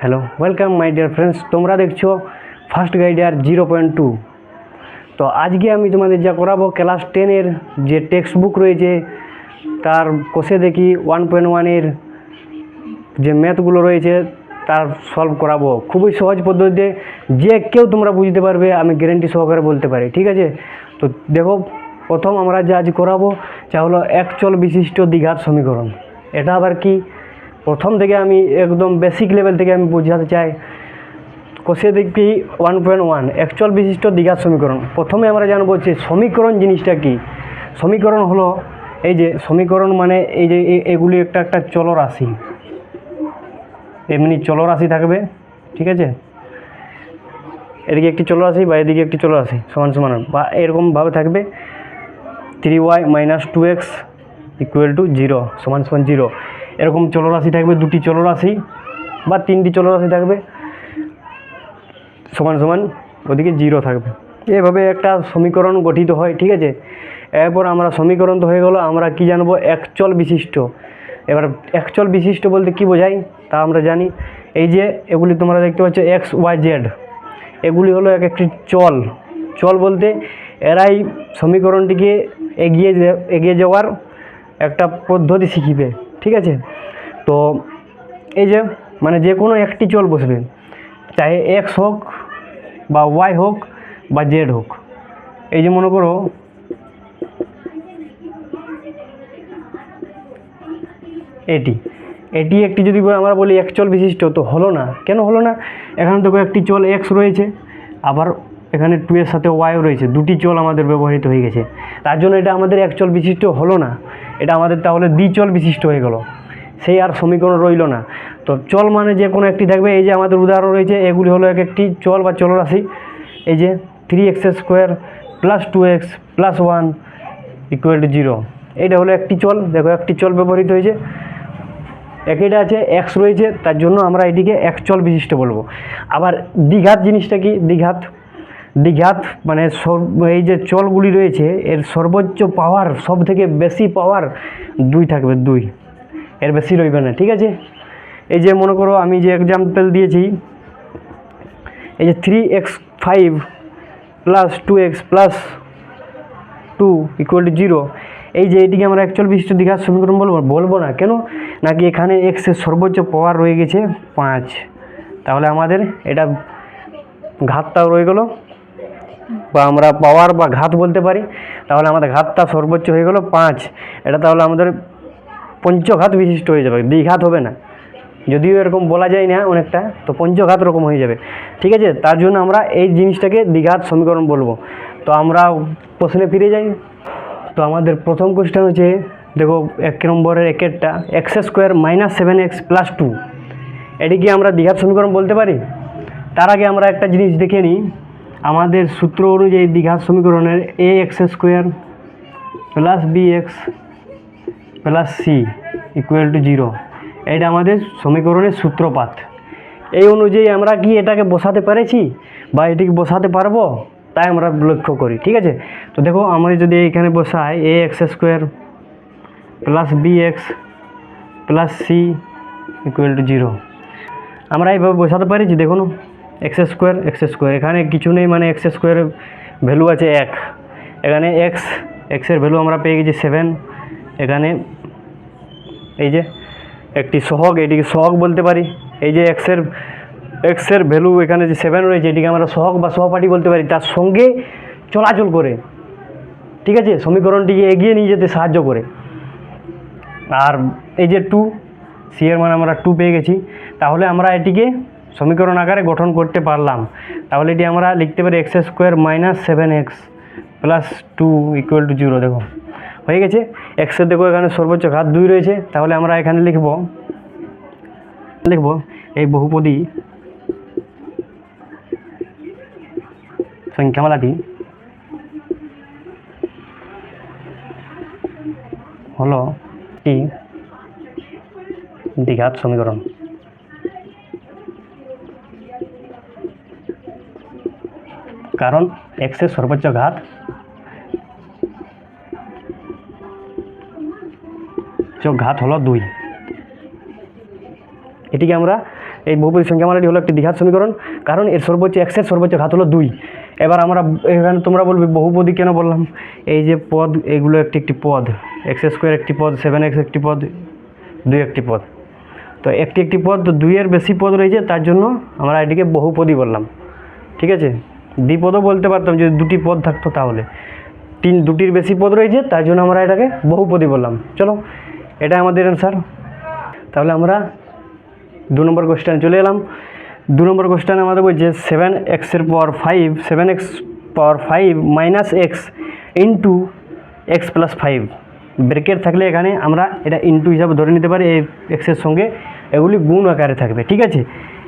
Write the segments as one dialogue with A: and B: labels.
A: Hello, welcome my dear friends. তোমরা দেখছো first গাইডার 0.2। তো আজকে আমি তোমাদের যা করাবো ক্লাস 10-এর যে টেক্সট বুক রয়েছে তার কষে দেখি 1.1-এর যে ম্যাথগুলো রয়েছে তার সলভ করাবো খুবই সহজ পদ্ধতিতে, যে কেউ তোমরা বুঝতে পারবে, আমি গ্যারেন্টি সহকারে বলতে পারি। ঠিক আছে, তো দেখো প্রথম আমরা যা আজ করাবো যা হলো একচল বিশিষ্ট দ্বিঘাত সমীকরণ। এটা আবার কি, প্রথম থেকে আমি একদম বেসিক লেভেল থেকে আমি বোঝাতে চাই। কষে দেখি 1.1 একচল বিশিষ্ট দ্বিঘাত সমীকরণ। প্রথমে আমরা জানবো যে সমীকরণ জিনিসটা কি। সমীকরণ হলো এই যে সমীকরণ মানে এই যে এগুলি একটা একটা চলরাশি, এমনি চলরাশি থাকবে। ঠিক আছে, এদিকে একটি চলরাশি বা এদিকে একটি চলরাশি সমান সমান বা এরকমভাবে থাকবে 3y - 2x = 0 সমান সমান 0। এরকম চলরাশি থাকবে, দুটি চলরাশি বা তিনটি চলরাশি থাকবে সমান সমান ওদিকে 0 থাকবে। এভাবে একটা সমীকরণ গঠিত হয়। ঠিক আছে, এরপর আমরা সমীকরণ তো হয়ে গেল, আমরা কি জানবো একচল বিশিষ্ট। এবার একচল বিশিষ্ট বলতে কি বোঝায় তা আমরা জানি। এই যে এগুলি তোমরা দেখতে পাচ্ছ x y z, এগুলি হলো এক একটি চল। চল বলতে এরাই সমীকরণটিকে এগিয়ে যাওয়ার একটা পদ্ধতি শিখিবে। ঠিক আছে, তো এই যে মানে যে কোনো একটি চল বসবে, চাহে এক্স হোক বা ওয়াই হোক বা জেড হোক। এই যে মনে করো এটি একটি যদি আমরা বলি একচল বিশিষ্ট, তো হলো না। কেন হলো না? এখানে দেখো একটি চল এক্স রয়েছে, আবার এখানে 2 এর সাথে ওয়াইও রয়েছে, দুটি চল আমাদের ব্যবহৃত হয়ে গেছে, তার জন্য এটা আমাদের একচল বিশিষ্ট হলো না। এটা আমাদের তাহলে দ্বিচল বিশিষ্ট হয়ে গেল, সেই আর সমীকরণ রইল না। তো চল মানে যে কোনো একটি থাকবে। এই যে আমাদের উদাহরণ রয়েছে, এগুলি হলো এক একটি চল বা চলরাশি। এই যে 3x² + 2x + 1 = 0, এইটা হলো একটি চল। দেখো একটি চল ব্যবহৃত হয়েছে, একইটা আছে এক্স রয়েছে, তার জন্য আমরা এটিকে একচল বিশিষ্ট বলবো। আবার দ্বিঘাত জিনিসটা কি? দ্বিঘাত মানে এই যে চলগুলি রয়েছে এর সর্বোচ্চ পাওয়ার, সব থেকে বেশি পাওয়ার 2 থাকবে, 2, এর বেশি রইবে না। ঠিক আছে, এই যে মনে করো আমি যে এক্সাম্পল দিয়েছি, এই যে 3x5 + 2x + 2 = 0, এই যে এটিকে আমরা একচল বিশিষ্ট দ্বিঘাত সমীকরণ বলবো না। কেন? নাকি এখানে এক্সের সর্বোচ্চ পাওয়ার রয়ে গেছে 5, তাহলে আমাদের এটা ঘাতটাও রয়ে গেল, বা আমরা পাওয়ার বা ঘাত বলতে পারি। তাহলে আমাদের ঘাতটা সর্বোচ্চ হয়ে গেল 5, এটা তাহলে আমাদের পঞ্চঘাত বিশিষ্ট হয়ে যাবে, দ্বিঘাত হবে না। যদিও এরকম বলা যায় না অনেকটা, তো পঞ্চঘাত রকম হয়ে যাবে। ঠিক আছে, তার জন্য আমরা এই জিনিসটাকে দ্বিঘাত সমীকরণ বলবো। তো আমরা প্রশ্নে ফিরে যাই। তো আমাদের প্রথম কোশ্চেন হচ্ছে, দেখো 1 নম্বরের একেরটা x² - 7x + 2, এটিকে আমরা দ্বিঘাত সমীকরণ বলতে পারি। তার আগে আমরা একটা জিনিস দেখে নিই। আমাদের সূত্র অনুযায়ী দ্বিঘাত সমীকরণের ax² + bx + c = 0, এটা আমাদের সমীকরণের সূত্রপাত। এই অনুযায়ী আমরা কি এটাকে বসাতে পেরেছি বা এটিকে বসাতে পারবো, তাই আমরা লক্ষ্য করি। ঠিক আছে, তো দেখো আমরা যদি এখানে বসাই ax² + bx + c = 0, আমরা এইভাবে বসাতে পারিছি। দেখুন x², এখানে কিছু নেই, মানে x² ভ্যালু আছে 1, এখানে এক্সের ভ্যালু আমরা পেয়ে গেছি 7, এখানে এই যে একটি সহগ, এটিকে সহগ বলতে পারি। এই যে এক্সের ভ্যালু এখানে যে 7 রয়েছে, এটিকে আমরা সহগ বা সহপাঠী বলতে পারি, তার সঙ্গে চলাচল করে। ঠিক আছে, সমীকরণটিকে এগিয়ে নিয়ে যেতে সাহায্য করে। আর এই যে 2, সি এর মানে আমরা 2 পেয়ে গেছি, তাহলে আমরা এটিকে সমীকরণ আকারে গঠন করতে পারলাম। তাহলে এটি আমরা লিখতে পারি x² - 7x + 2 = 0। দেখো হয়ে গেছে। এক্সের দেখো এখানে সর্বোচ্চ ঘাত 2 রয়েছে, তাহলে আমরা এখানে লিখব এই বহুপদী সংখ্যামালাটি হলো কি দ্বিঘাত সমীকরণ। কারণ এক্সের সর্বোচ্চ ঘাত হলো 2, এটিকে আমরা এই বহুপদী সংখ্যামালাটি হলো একটি দ্বিঘাত সমীকরণ, কারণ এর সর্বোচ্চ এক্সের সর্বোচ্চ ঘাত হলো 2। এবার আমরা এখানে তোমরা বলবে বহুপদী কেন বললাম, এই যে পদ এগুলো একটি একটি পদ, এক্স স্কোয়ার একটি পদ, 7x একটি পদ, 2 একটি পদ, তো একটি একটি পদ, তো 2 এর বেশি পদ রয়েছে, তার জন্য আমরা এটিকে বহুপদী বললাম। ঠিক আছে, দ্বিপদও বলতে পারতাম যদি দুটি পদ থাকতো, তাহলে দুটির বেশি পদ রয়েছে, তার জন্য আমরা এটাকে বহুপদী বললাম। চলো, এটা আমাদের অ্যান্সার। তাহলে আমরা 2 নম্বর কোশ্চেনে চলে এলাম। 2 নম্বর কোশ্চেনে আমাদের বলছে 7x পাওয়ার 5 minus x into x plus 5, bracket থাকলে এখানে আমরা এটা ইন্টু হিসাবে ধরে নিতে পারি, এই এক্সের সঙ্গে এগুলি গুণ আকারে থাকবে। ঠিক আছে,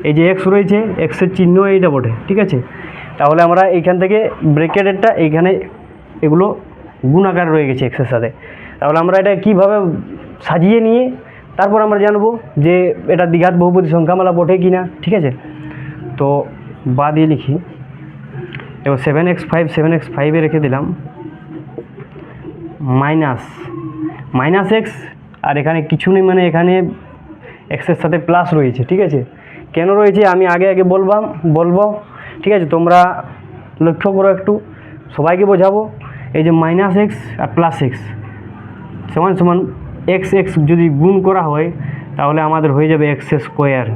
A: এই যে এক্স রয়েছে, এক্সের চিহ্ন এইটা বটে। ঠিক আছে, তাহলে আমরা এইখান থেকে ব্রেকেটেরটা এইখানে এগুলো গুণ আকারে রয়ে গেছে এক্সের সাথে। তাহলে আমরা এটা কীভাবে সাজিয়ে নিয়ে তারপর আমরা জানবো যে এটা দ্বিঘাত বহুপদী সংখ্যামালা বটে কি না। ঠিক আছে, তো বা দিয়ে লিখি, এবার 7x5 রেখে দিলাম, মাইনাস এক্স, আর এখানে কিছু নেই, মানে এখানে এক্সের সাথে প্লাস রয়েছে। ঠিক আছে, কেন রয়েছে আমি আগে বলবো। ঠিক আছে, তোমরা লক্ষ্য করো একটু, সবাইকে বোঝাবো। এই যে মাইনাস এক্স আর প্লাস এক্স সমান সমান এক্স যদি গুণ করা হয় তাহলে আমাদের হয়ে যাবে এক্স স্কোয়ার,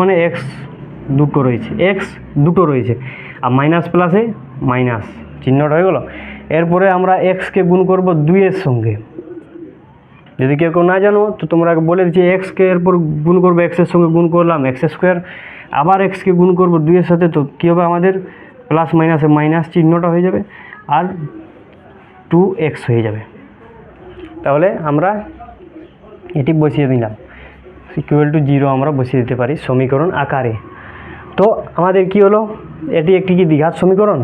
A: মানে এক্স দুটো রয়েছে, আর মাইনাস প্লাসে মাইনাস চিহ্নটা হয়ে গেল। এরপরে আমরা এক্সকে গুণ করব 2 এর সঙ্গে। যদি কেউ না জানো তো তোমরা বলে দিচ্ছি, এক্সকে এরপর গুণ করবো, এক্সের সঙ্গে গুণ করলাম এক্স স্কোয়ার, আবার এক্সকে গুণ করবো 2 এর সাথে, তো কী হবে আমাদের প্লাস মাইনাসে মাইনাস চিহ্নটা হয়ে যাবে, আর 2x হয়ে যাবে। তাহলে আমরা এটি বসিয়ে দিলাম, =0 আমরা বসিয়ে দিতে পারি সমীকরণ আকারে। তো আমাদের কি হলো, এটি একটি কি দ্বিঘাত সমীকরণ,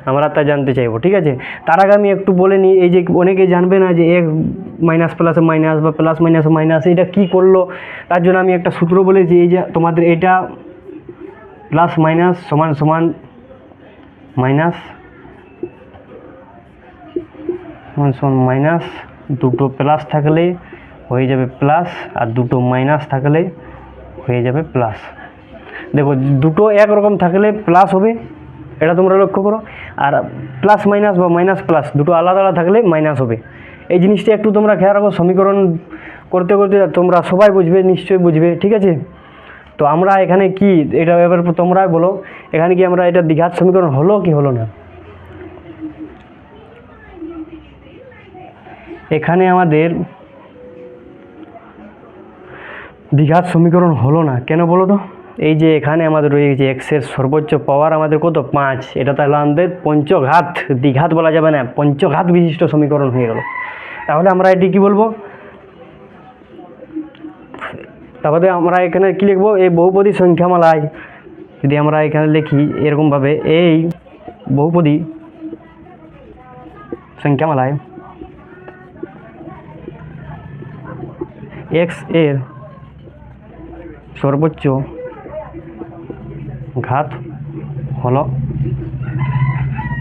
A: আমরা তা জানতে চাইবো। ঠিক আছে, তার আগে আমি একটু বলে নিই, এই যে অনেকেই জানবে না যে এক মাইনাস প্লাসে মাইনাস বা প্লাস মাইনাসে মাইনাস এটা কী করলো, তার জন্য আমি একটা সূত্র বলেছি, এই যে তোমাদের এটা প্লাস মাইনাস সমান সমান মাইনাস, দুটো প্লাস থাকলে হয়ে যাবে প্লাস, আর দুটো মাইনাস থাকলে হয়ে যাবে প্লাস। দেখো, দুটো একরকম থাকলে প্লাস হবে, এটা তোমরা লক্ষ্য করো, আর প্লাস মাইনাস বা মাইনাস প্লাস দুটো আলাদা আলাদা থাকলে মাইনাস হবে। এই জিনিসটা একটু তোমরা খেয়াল রাখো, সমীকরণ করতে করতে তোমরা সবাই বুঝবে, নিশ্চয়ই বুঝবে। ঠিক আছে, তো আমরা এখানে কি, এটা এবার তোমরাই বলো, এখানে কি আমরা এটা দ্বিঘাত সমীকরণ হলো কি হলো না? এখানে আমাদের দ্বিঘাত সমীকরণ হলো না, কেন বলো তো? এই যে এখানে আমাদের রয়ে গেছে এক্সের সর্বোচ্চ পাওয়ার আমাদের কত, 5, এটা তাহলে আমাদের পঞ্চঘাত, দ্বিঘাত বলা যাবে না, পঞ্চঘাত বিশিষ্ট সমীকরণ হয়ে গেল। তাহলে আমরা এটি কি বলবো, তাহলে আমরা এখানে কি লিখবো, এই বহুপদী সংখ্যামালায় যদি আমরা এখানে লিখি এরকমভাবে, এই বহুপদী সংখ্যামালায় এক্স এর সর্বোচ্চ ঘাত হলো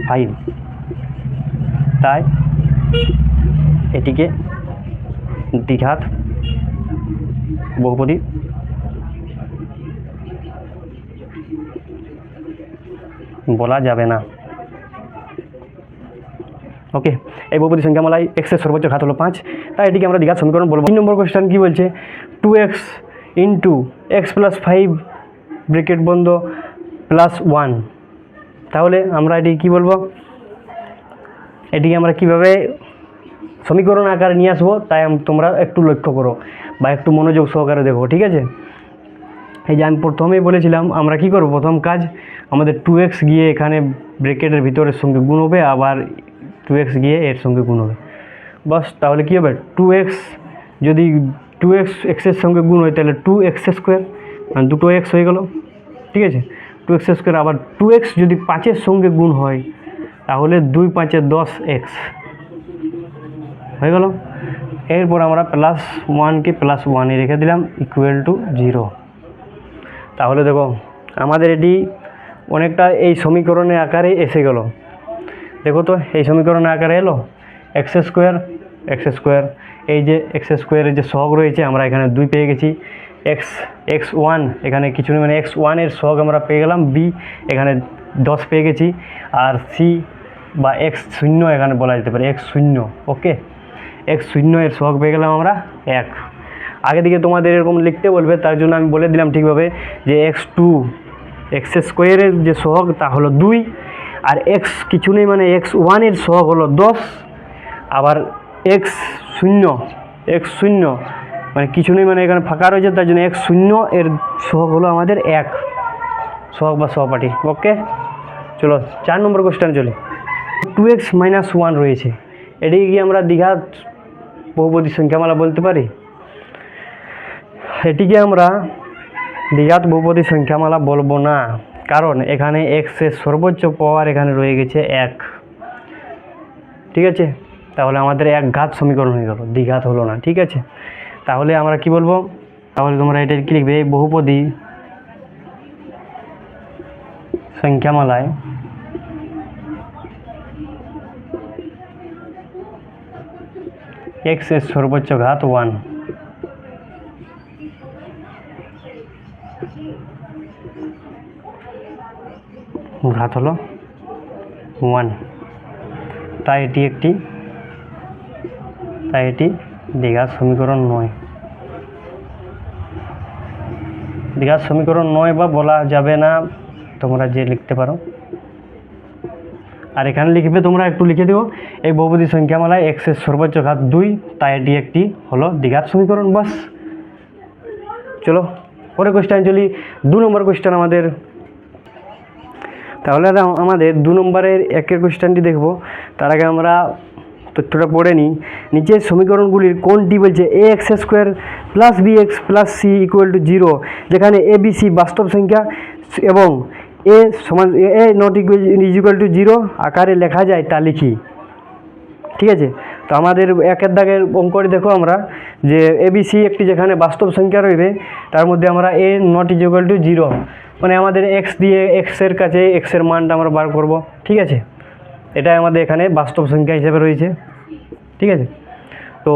A: 5, তাই এটিকে দ্বিঘাত বহুপদী বলা যাবে না। ওকে, এই বহুপদী সংখ্যামালায় এক্সের সর্বোচ্চ ঘাত হলো 5, তাই এটিকে আমরা দ্বিঘাত সমীকরণ বলবো। 3 নম্বর কোশ্চেন কি বলছে, 2x into x plus 5 bracket বন্ধ প্লাস 1। তাহলে আমরা এটি কি বলবো, এটিকে আমরা কিভাবে সমীকরণ আকারে নিয়ে আসবো, তাই তোমরা একটু লক্ষ্য করো বা একটু মনোযোগ সহকারে দেখো। ঠিক আছে, এই যে আমি প্রথমেই বলেছিলাম আমরা কি করব, প্রথম কাজ আমাদের 2x গিয়ে এখানে ব্রেকেটের ভিতরের সঙ্গে গুণ হবে, আবার 2x গিয়ে এর সঙ্গে গুণ হবে, বাস। তাহলে কী হবে, 2x যদি 2x এক্সের সঙ্গে গুণ হয় তাহলে 2x স্কোয়ার, মানে দুটো x হয়ে গেল। ঠিক আছে, 2x স্কোয়ার, আবার 2x যদি 5-এর সঙ্গে গুণ হয় তাহলে 2 × 5 = 10x হয়ে গেল। এরপর আমরা প্লাস 1কে প্লাস 1-এ রেখে দিলাম, =0। তাহলে দেখো আমাদের এটি অনেকটা এই সমীকরণের আকারে এসে গেল। দেখো তো এই সমীকরণের আকারে এলো, এক্স স্কোয়ার, এই যে এক্স স্কোয়ারের যে সহগ রয়েছে আমরা এখানে 2 পেয়ে গেছি, এক্স এক্স ওয়ান এখানে কিছু নেই, মানে এক্স ওয়ানের সহগ আমরা পেয়ে গেলাম, বি এখানে 10 পেয়ে গেছি, আর সি বা এক্স শূন্য এখানে বলা যেতে পারে এক্স শূন্য। ওকে, এক্স শূন্য এর সহগ পেয়ে গেলাম আমরা 1। আগে দিকে তোমাদের এরকম লিখতে বলবে, তার জন্য আমি বলে দিলাম ঠিকভাবে যে এক্স টু এক্স স্কোয়ারের যে সহগ তা হলো 2, আর এক্স কিছু নেই মানে এক্স ওয়ানের সহগ হলো 10, আবার এক্স শূন্য মানে কিছু নেই মানে এখানে ফাঁকা রয়েছে, তার জন্য এক্স শূন্য এর সহগ হলো আমাদের 1 সহগ বা সহপাঠী। ওকে, চলো 4 নম্বর কোশ্চেন চলি। 2x - 1 রয়েছে, এটিকে কি আমরা দ্বিঘাত বহুপদী সংখ্যামালা বলতে পারি? এটিকে আমরা দ্বিঘাত বহুপদী সংখ্যামালা বলবো না, কারণ এখানে এক্স এর সর্বোচ্চ পাওয়ার এখানে রয়ে গেছে 1। ঠিক আছে, তাহলে আমাদের এক ঘাত সমীকরণ হয়ে গেল, দ্বিঘাত হলো না। ঠিক আছে, তাহলে আমরা কি বলবো, তাহলে তোমরা এটা কি লিখবে, বহুপদী সংখ্যামালায় এক্স এর সর্বোচ্চ ঘাত 1। ঘাত হলো 1, তাই এটি দ্বিঘাত সমীকরণ নয়। দ্বিঘাত সমীকরণ নয় বা বলা যাবে না, তোমরা যে লিখতে পারো। আর এখানে লিখবে তোমরা একটু লিখে দিও, এই বহুপদী সংখ্যামালায় এক্স এর সর্বোচ্চ ঘাত 2, তাই এটি একটি হলো দ্বিঘাত সমীকরণ। বাস, চলো পরে কোশ্চেন চলি। 2 নম্বর কোশ্চেন আমাদের, তাহলে আমাদের 2 নম্বরের 1 কোশ্চেনটি দেখব। তার আগে আমরা তথ্যটা পড়ে নিই। নিচের সমীকরণগুলির কোনটি বলছে a x square plus b x plus c equal to 0, যেখানে এ বি সি বাস্তব সংখ্যা এবং এ সমান এ নট ইকুয়াল টু 0 আকারে লেখা যায়, তা লিখি। ঠিক আছে, তো আমাদের 1 দাগের অঙ্কটি দেখো আমরা, যে এবিসি একটি যেখানে বাস্তব সংখ্যা রইবে, তার মধ্যে আমরা এ নট ইকুয়াল টু 0 মানে আমাদের এক্স দিয়ে এক্সের কাছে এক্সের মানটা আমরা বার করব। ঠিক আছে, এটা আমাদের এখানে বাস্তব সংখ্যা হিসেবে রয়েছে। ঠিক আছে, তো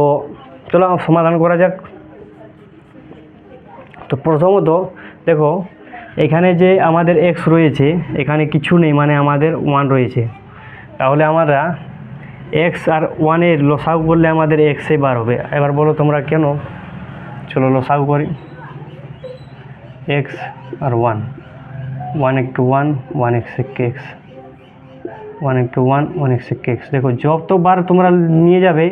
A: চলো সমাধান করা যাক। তো প্রথমত দেখো, এখানে যে আমাদের এক্স রয়েছে, এখানে কিছু নেই মানে আমাদের 1 রয়েছে, তাহলে আমরা এক্স আর 1-এর লসাগু করলে আমাদের এক্সে বার হবে। এবার বলো তোমরা কেন, চলো লসাগু করি। এক্স আর 1, 1 একটু 1, 1 এক্স এক্স, 1 একটু 1, 1 এক্স এক্স। দেখো যতবার তোমরা নিয়ে যাবে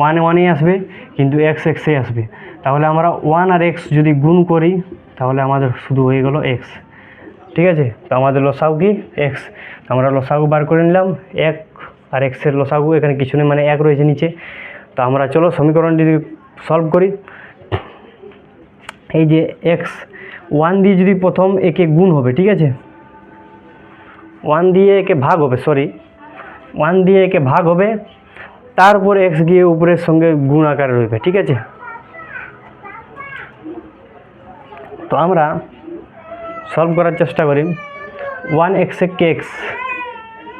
A: 1 1ই আসবে, কিন্তু এক্স এক্সে আসবে। তাহলে আমরা 1 আর এক্স যদি গুণ করি, তাহলে আমাদের শুধু হয়ে গেল এক্স। ঠিক আছে, তো আমাদের লসাগু কি এক্স, আমরা লসাগু বার করে নিলাম। 1 আর এক্সের লসাগু এখানে কিছু নেই মানে 1 রয়েছে নিচে। তো আমরা চলো সমীকরণটি সলভ করি। এই যে এক্স 1 দিয়ে যদি প্রথম একে গুণ হবে, ঠিক আছে, 1 দিয়ে একে ভাগ হবে, 1 দিয়ে একে ভাগ হবে, তারপর এক্স গিয়ে উপরের সঙ্গে গুণ আকারে রইবে। ঠিক আছে, তো আমরা সলভ করার চেষ্টা করি। 1 এক্স এক্স,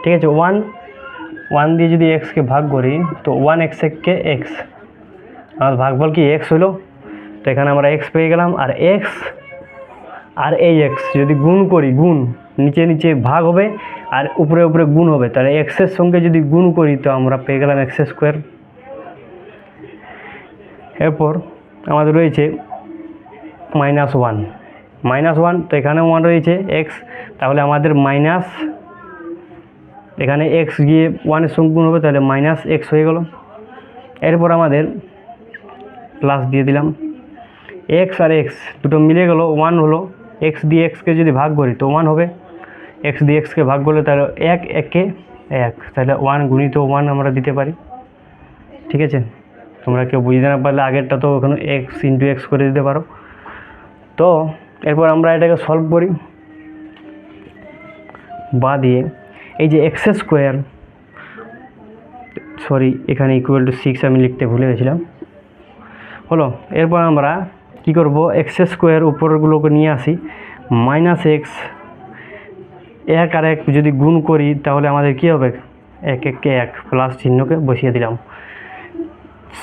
A: ঠিক আছে, 1 দিয়ে যদি এক্সকে ভাগ করি, তো 1 এক্স এক্স, আমার ভাগফল কি এক্স হলো, তো এখানে আমরা এক্স পেয়ে গেলাম। আর এক্স আর এই এক্স যদি গুণ করি, গুণ নিচে নিচে ভাগ হবে আর উপরে উপরে গুণ হবে, তাহলে এক্সের সঙ্গে যদি গুণ করি, তো আমরা পেয়ে গেলাম এক্স স্কোয়ার। এরপর আমাদের রয়েছে -1, তো এখানে 1 রয়েছে এক্স, তাহলে আমাদের মাইনাস, এখানে এক্স গিয়ে 1-এর সঙ্গে গুণ হবে, তাহলে মাইনাস এক্স হয়ে গেল। এরপর আমাদের প্লাস দিয়ে দিলাম, এক্স আর এক্স দুটো মিলে গেল, 1 হলো। এক্স দিয়ে এক্সকে যদি ভাগ করি, তো 1 হবে। এক্স দিয়ে এক্সকে ভাগ করলে তাহলে 1 একে 1, তাহলে 1 গুণিত 1 আমরা দিতে পারি। ঠিক আছে, তোমরা কেউ বুঝতে না পারলে আগেরটা তো ওখানে এক্স ইন্টু এক্স করে দিতে পারো। তো এরপর আমরা এটাকে সলভ করি বা দিয়ে, এই যে এক্স স্কোয়ার, এখানে ইকুয়াল টু 6 আমি লিখতে ভুলে গেছিলাম, হলো। এরপর আমরা কি করব, এক্স স্কোয়ার উপরগুলোকে নিয়ে আসি, মাইনাস এক্স, 1 আর 1 যদি গুণ করি, তাহলে আমাদের কি হবে, 1 একে 1, প্লাস চিহ্নকে বসিয়ে দিলাম,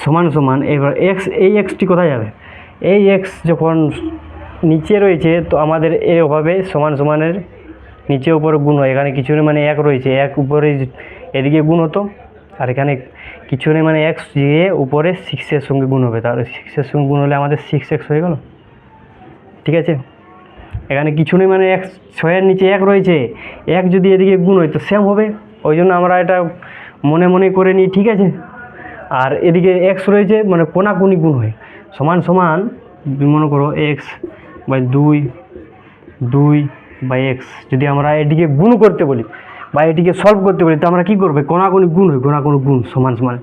A: সমান সমান। এবার এক্স, এই এক্সটি কোথায় যাবে, এই এক্স যখন নিচে রয়েছে তো আমাদের এভাবে সমান সমানের নিচে উপরে গুণ হয়, এখানে কিছু নেই মানে এক রয়েছে, এক উপরে এদিকে গুণ হতো, আর এখানে কিছু নেই মানে এক্স দিয়ে উপরে সিক্সের সঙ্গে গুণ হবে, তাহলে সিক্সের সঙ্গে গুণ হলে আমাদের সিক্স এক্স হয়ে গেল। ঠিক আছে, এখানে কিছু নেই মানে এক, ছয়ের নিচে এক রয়েছে, এক যদি এদিকে গুণ হয় তো সেম হবে, ওই জন্য আমরা এটা মনে মনে করে নিই। ঠিক আছে, আর এদিকে এক্স রয়েছে মানে কোনাকুনি গুণ হয়, সমান সমান মনে করো এক্স বাই দুই, দুই বাই এক্স যদি আমরা এটিকে গুণ করতে বলি বা এটিকে সলভ করতে বলি তো আমরা কী করবে, কোনাকুনি গুণ হয়, কোনাকুনি গুণ সমান সমান,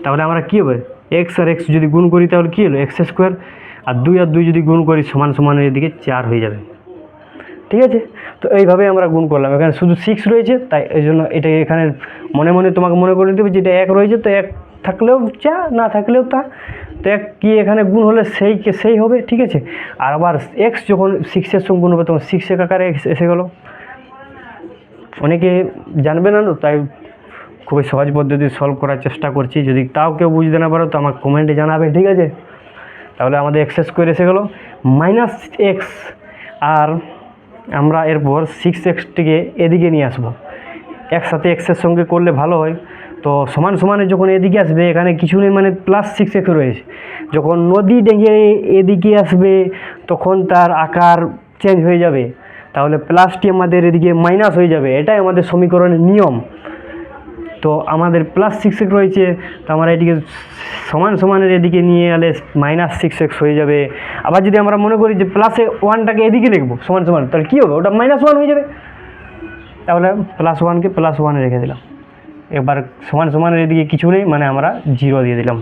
A: তাহলে আমরা কী হবে এক্স আর এক্স যদি গুণ করি তাহলে কী হলো এক্স স্কোয়ার, আর দুই যদি গুণ করি সমান সমানের এদিকে 4 হয়ে যাবে। ঠিক আছে, তো এইভাবে আমরা গুণ করলাম, এখানে শুধু 6 রয়েছে তাই এই জন্য এটা এখানে মনে মনে তোমাকে মনে করে নিতে হবে যেটা এক রয়েছে তো এক থাকলেও যা, না থাকলেও তা, তো এক কি এখানে গুণ হলে সেই হবে। ঠিক আছে, আর আবার এক্স যখন 6-এর সঙ্গে গুণ হবে তখন 6 আকারে এক্স এসে গেলো। অনেকে জানবে না তো, তাই খুবই সহজ পদ্ধতি সলভ করার চেষ্টা করছি, যদি তাও কেউ বুঝতে না পারো তো আমার কমেন্টে জানাবে। ঠিক আছে, তাহলে আমাদের এক্স স্কোয়ার এসে গেলো মাইনাস এক্স, আর আমরা এরপর 6x-টিকে এদিকে নিয়ে আসবো, একসাথে এক্সের সঙ্গে করলে ভালো হয়। তো সমান সমানে যখন এদিকে আসবে এখানে কিছু নেই মানে প্লাস 6x রয়েছে, যখন নদী ডেঙে এদিকে আসবে তখন তার আকার চেঞ্জ হয়ে যাবে, তাহলে প্লাসটি আমাদের এদিকে মাইনাস হয়ে যাবে, এটাই আমাদের সমীকরণের নিয়ম। তো আমাদের প্লাস 6x রয়েছে, তো আমরা এটিকে সমান সমানের এদিকে নিয়ে এলে মাইনাস 6x হয়ে যাবে। আবার যদি আমরা মনে করি যে প্লাসে 1টাকে এদিকে লিখবো সমান সমান, তাহলে কী হবে ওটা -1 হয়ে যাবে, তাহলে +1কে +1 রেখে দিলাম। এবার সমান সমানের এদিকে কিছু নেই মানে আমরা 0 দিয়ে দিলাম,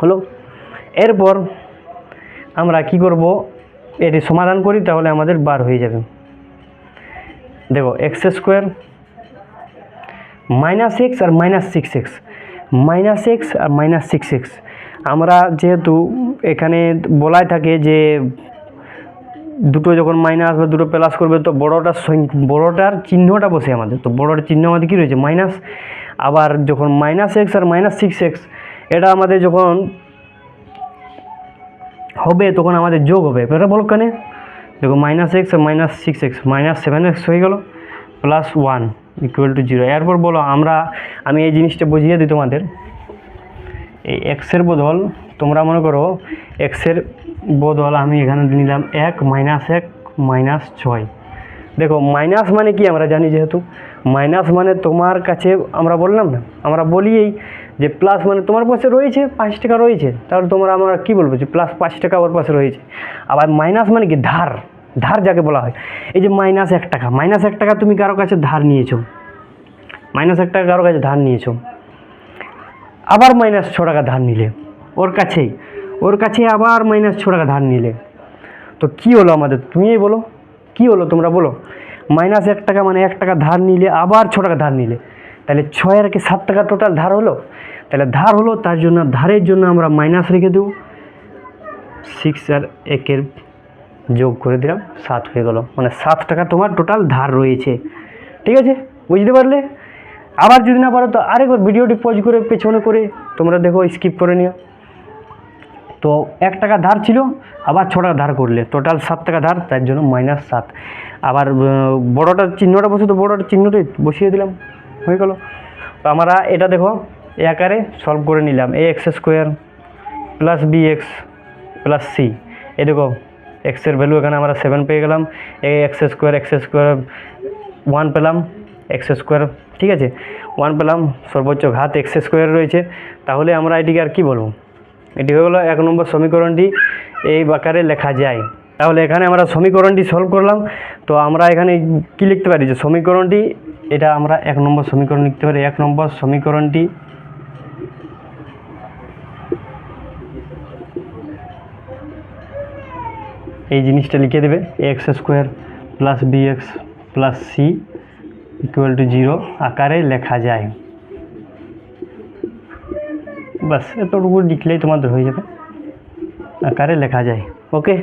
A: হলো। এরপর আমরা কি করব, এটি সমাধান করি তাহলে আমাদের বার হয়ে যাবে। দেখো এক্স স্কোয়ার -x আর -6x, -x আর -6x, আমরা যেহেতু এখানে বলাই থাকে যে দুটো যখন মাইনাস বা দুটো প্লাস করবে তো বড়টার চিহ্নটা বসে আমাদের, তো বড়টার চিহ্ন আমাদের কী রয়েছে মাইনাস, আবার যখন -x আর -6x এটা আমাদের যখন হবে তখন আমাদের যোগ হবে, এটা বলো কেন, দেখো -x আর -6x -7x হয়ে গেল +1 = 0। এরপর বলো আমি এই জিনিসটা বুঝিয়ে দিই তোমাদের, এই এক্সের বদল তোমরা মনে করো এক্সের বদল আমি এখানে নিলাম 1 -6। দেখো মাইনাস মানে কি আমরা জানি, যেহেতু মাইনাস মানে তোমার কাছে আমরা বললাম না, আমরা বলি যে প্লাস মানে তোমার পাশে রয়েছে 5 টাকা রয়েছে, তাহলে আমরা কী বলবো যে +5 টাকা ওর পাশে রয়েছে। আবার মাইনাস মানে কি ধার যাকে বলা হয়, এই যে -1 টাকা, -1 টাকা তুমি কারো কাছে ধার নিয়েছো, -1 টাকা কারো কাছে ধার নিয়েছো, আবার -6 টাকা ধার নিলে ওর কাছে আবার -6 টাকা ধার নিলে, তো কী হলো আমাদের, তুমিই বলো কী হলো, তোমরা বলো। -1 টাকা মানে 1 টাকা ধার নিলে আবার 6 টাকা ধার নিলে, তাহলে 6 আর 7 টাকা টোটাল ধার হলো, তাহলে ধার হলো, তার জন্য ধারের জন্য আমরা মাইনাস রেখে দেবো, 6 আর 1-এর যোগ করে দিলাম 7 হয়ে গেল, মানে 7 টাকা তোমার টোটাল ধার রয়েছে। ঠিক আছে, বুঝতে পারলে। আবার যদি না পারো তো আরেকবার ভিডিওটি পজ করে পেছনে করে তোমরা দেখো, স্কিপ করে নিও। তো 1 টাকা ধার ছিল, আবার 6 টাকা ধার করলে টোটাল 7 টাকা ধার, তার জন্য -7। আবার বড়টার চিহ্নটা বসে তো বড়টার চিহ্নটাই বসিয়ে দিলাম, হয়ে গেল। তো আমরা এটা দেখো এই আকারে সলভ করে নিলাম, ax² + bx + c। এই দেখো এক্সের ভ্যালু এখানে আমরা 7 পেয়ে গেলাম, x² 1 পেলাম, x², ঠিক আছে 1 পেলাম, সর্বোচ্চ ঘাত x² রয়েছে, তাহলে আমরা এটিকে আর কি বলবো, এটি হয়ে গেলো 1 নম্বর সমীকরণটি এই আকারে লেখা যায়। তাহলে এখানে আমরা সমীকরণটি সলভ করলাম, তো আমরা এখানে কি লিখতে পারি যে সমীকরণটি, এটা আমরা 1 নম্বর সমীকরণ লিখতে পারি। 1 নম্বর সমীকরণটি এই জিনিসটা লিখে দেবে, x² + bx + c = 0 আকারে লেখা যায়। বাস এতটুকু লিখলেই তোমাদের হয়ে যাবে, আকারে লেখা যায়। ওকে,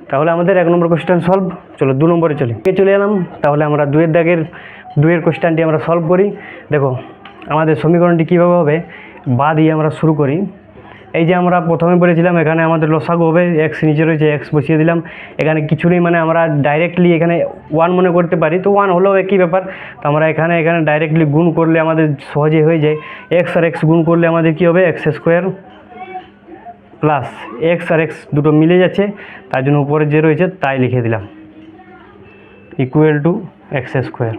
A: তাহলে আমাদের 1 নম্বর কোশ্চেন সলভ। চলো 2 নম্বরে চলে এলাম। তাহলে আমরা 2-এর কোশ্চেনটি আমরা সলভ করি। দেখো আমাদের সমীকরণটি কীভাবে হবে, বা দিয়ে আমরা শুরু করি। এই যে আমরা প্রথমে বলেছিলাম এখানে আমাদের লসাগু হবে, এক্স নিচে রয়েছে, এক্স বসিয়ে দিলাম। এখানে কিছু নেই, মানে আমরা ডাইরেক্টলি এখানে 1 মনে করতে পারি, তো 1 হলেও একই ব্যাপার। তো আমরা এখানে ডাইরেক্টলি গুণ করলে আমাদের সহজে হয়ে যায়। এক্স আর এক্স গুণ করলে আমাদের কী হবে, এক্স স্কোয়ার প্লাস এক্স আর এক্স দুটো মিলে যাচ্ছে, তার জন্য উপরে যে রয়েছে তাই লিখে দিলাম, ইকুয়াল টু এক্স স্কোয়ার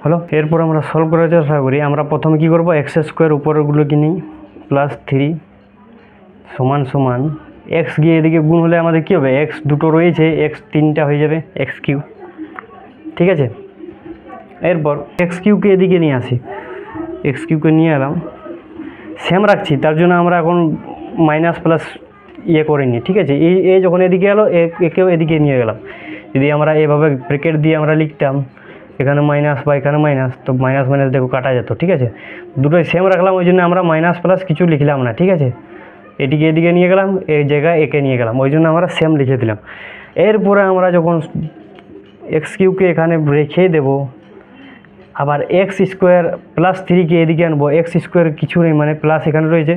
A: হলো। এরপর আমরা সলভ করার চেষ্টা করি। আমরা প্রথমে কী করবো, এক্স স্কোয়ার উপরেরগুলোকে নিই, প্লাস 3 সমান সমান এক্স গিয়ে এদিকে গুণ হলে আমাদের কী হবে, এক্স দুটো রয়েছে, এক্স 3টা হয়ে যাবে, এক্স কিউ। ঠিক আছে, এরপর এক্স কিউকে এদিকে নিয়ে আসি, এক্স কিউকে নিয়ে এলাম, সেম রাখছি, তার জন্য আমরা এখন মাইনাস প্লাস করিনি। ঠিক আছে, এই যখন এদিকে এলো, একেও এদিকে নিয়ে গেলাম। যদি আমরা এভাবে ব্রেকেট দিয়ে আমরা লিখতাম এখানে মাইনাস বা এখানে মাইনাস, তো মাইনাস মাইনাস দেখো কাটা যেত। ঠিক আছে, দুটোই সেম রাখলাম, ওই জন্য আমরা মাইনাস প্লাস কিছু লিখলাম না। ঠিক আছে, এটিকে এদিকে নিয়ে গেলাম, এই জায়গায় একে নিয়ে গেলাম, ওই জন্য আমরা সেম লিখে দিলাম। এরপরে আমরা যখন এক্স কিউকে এখানে রেখে দেব, আবার এক্স স্কোয়ার প্লাস 3কে এদিকে আনবো, এক্স স্কোয়ার কিছু নেই, মানে প্লাস এখানে রয়েছে,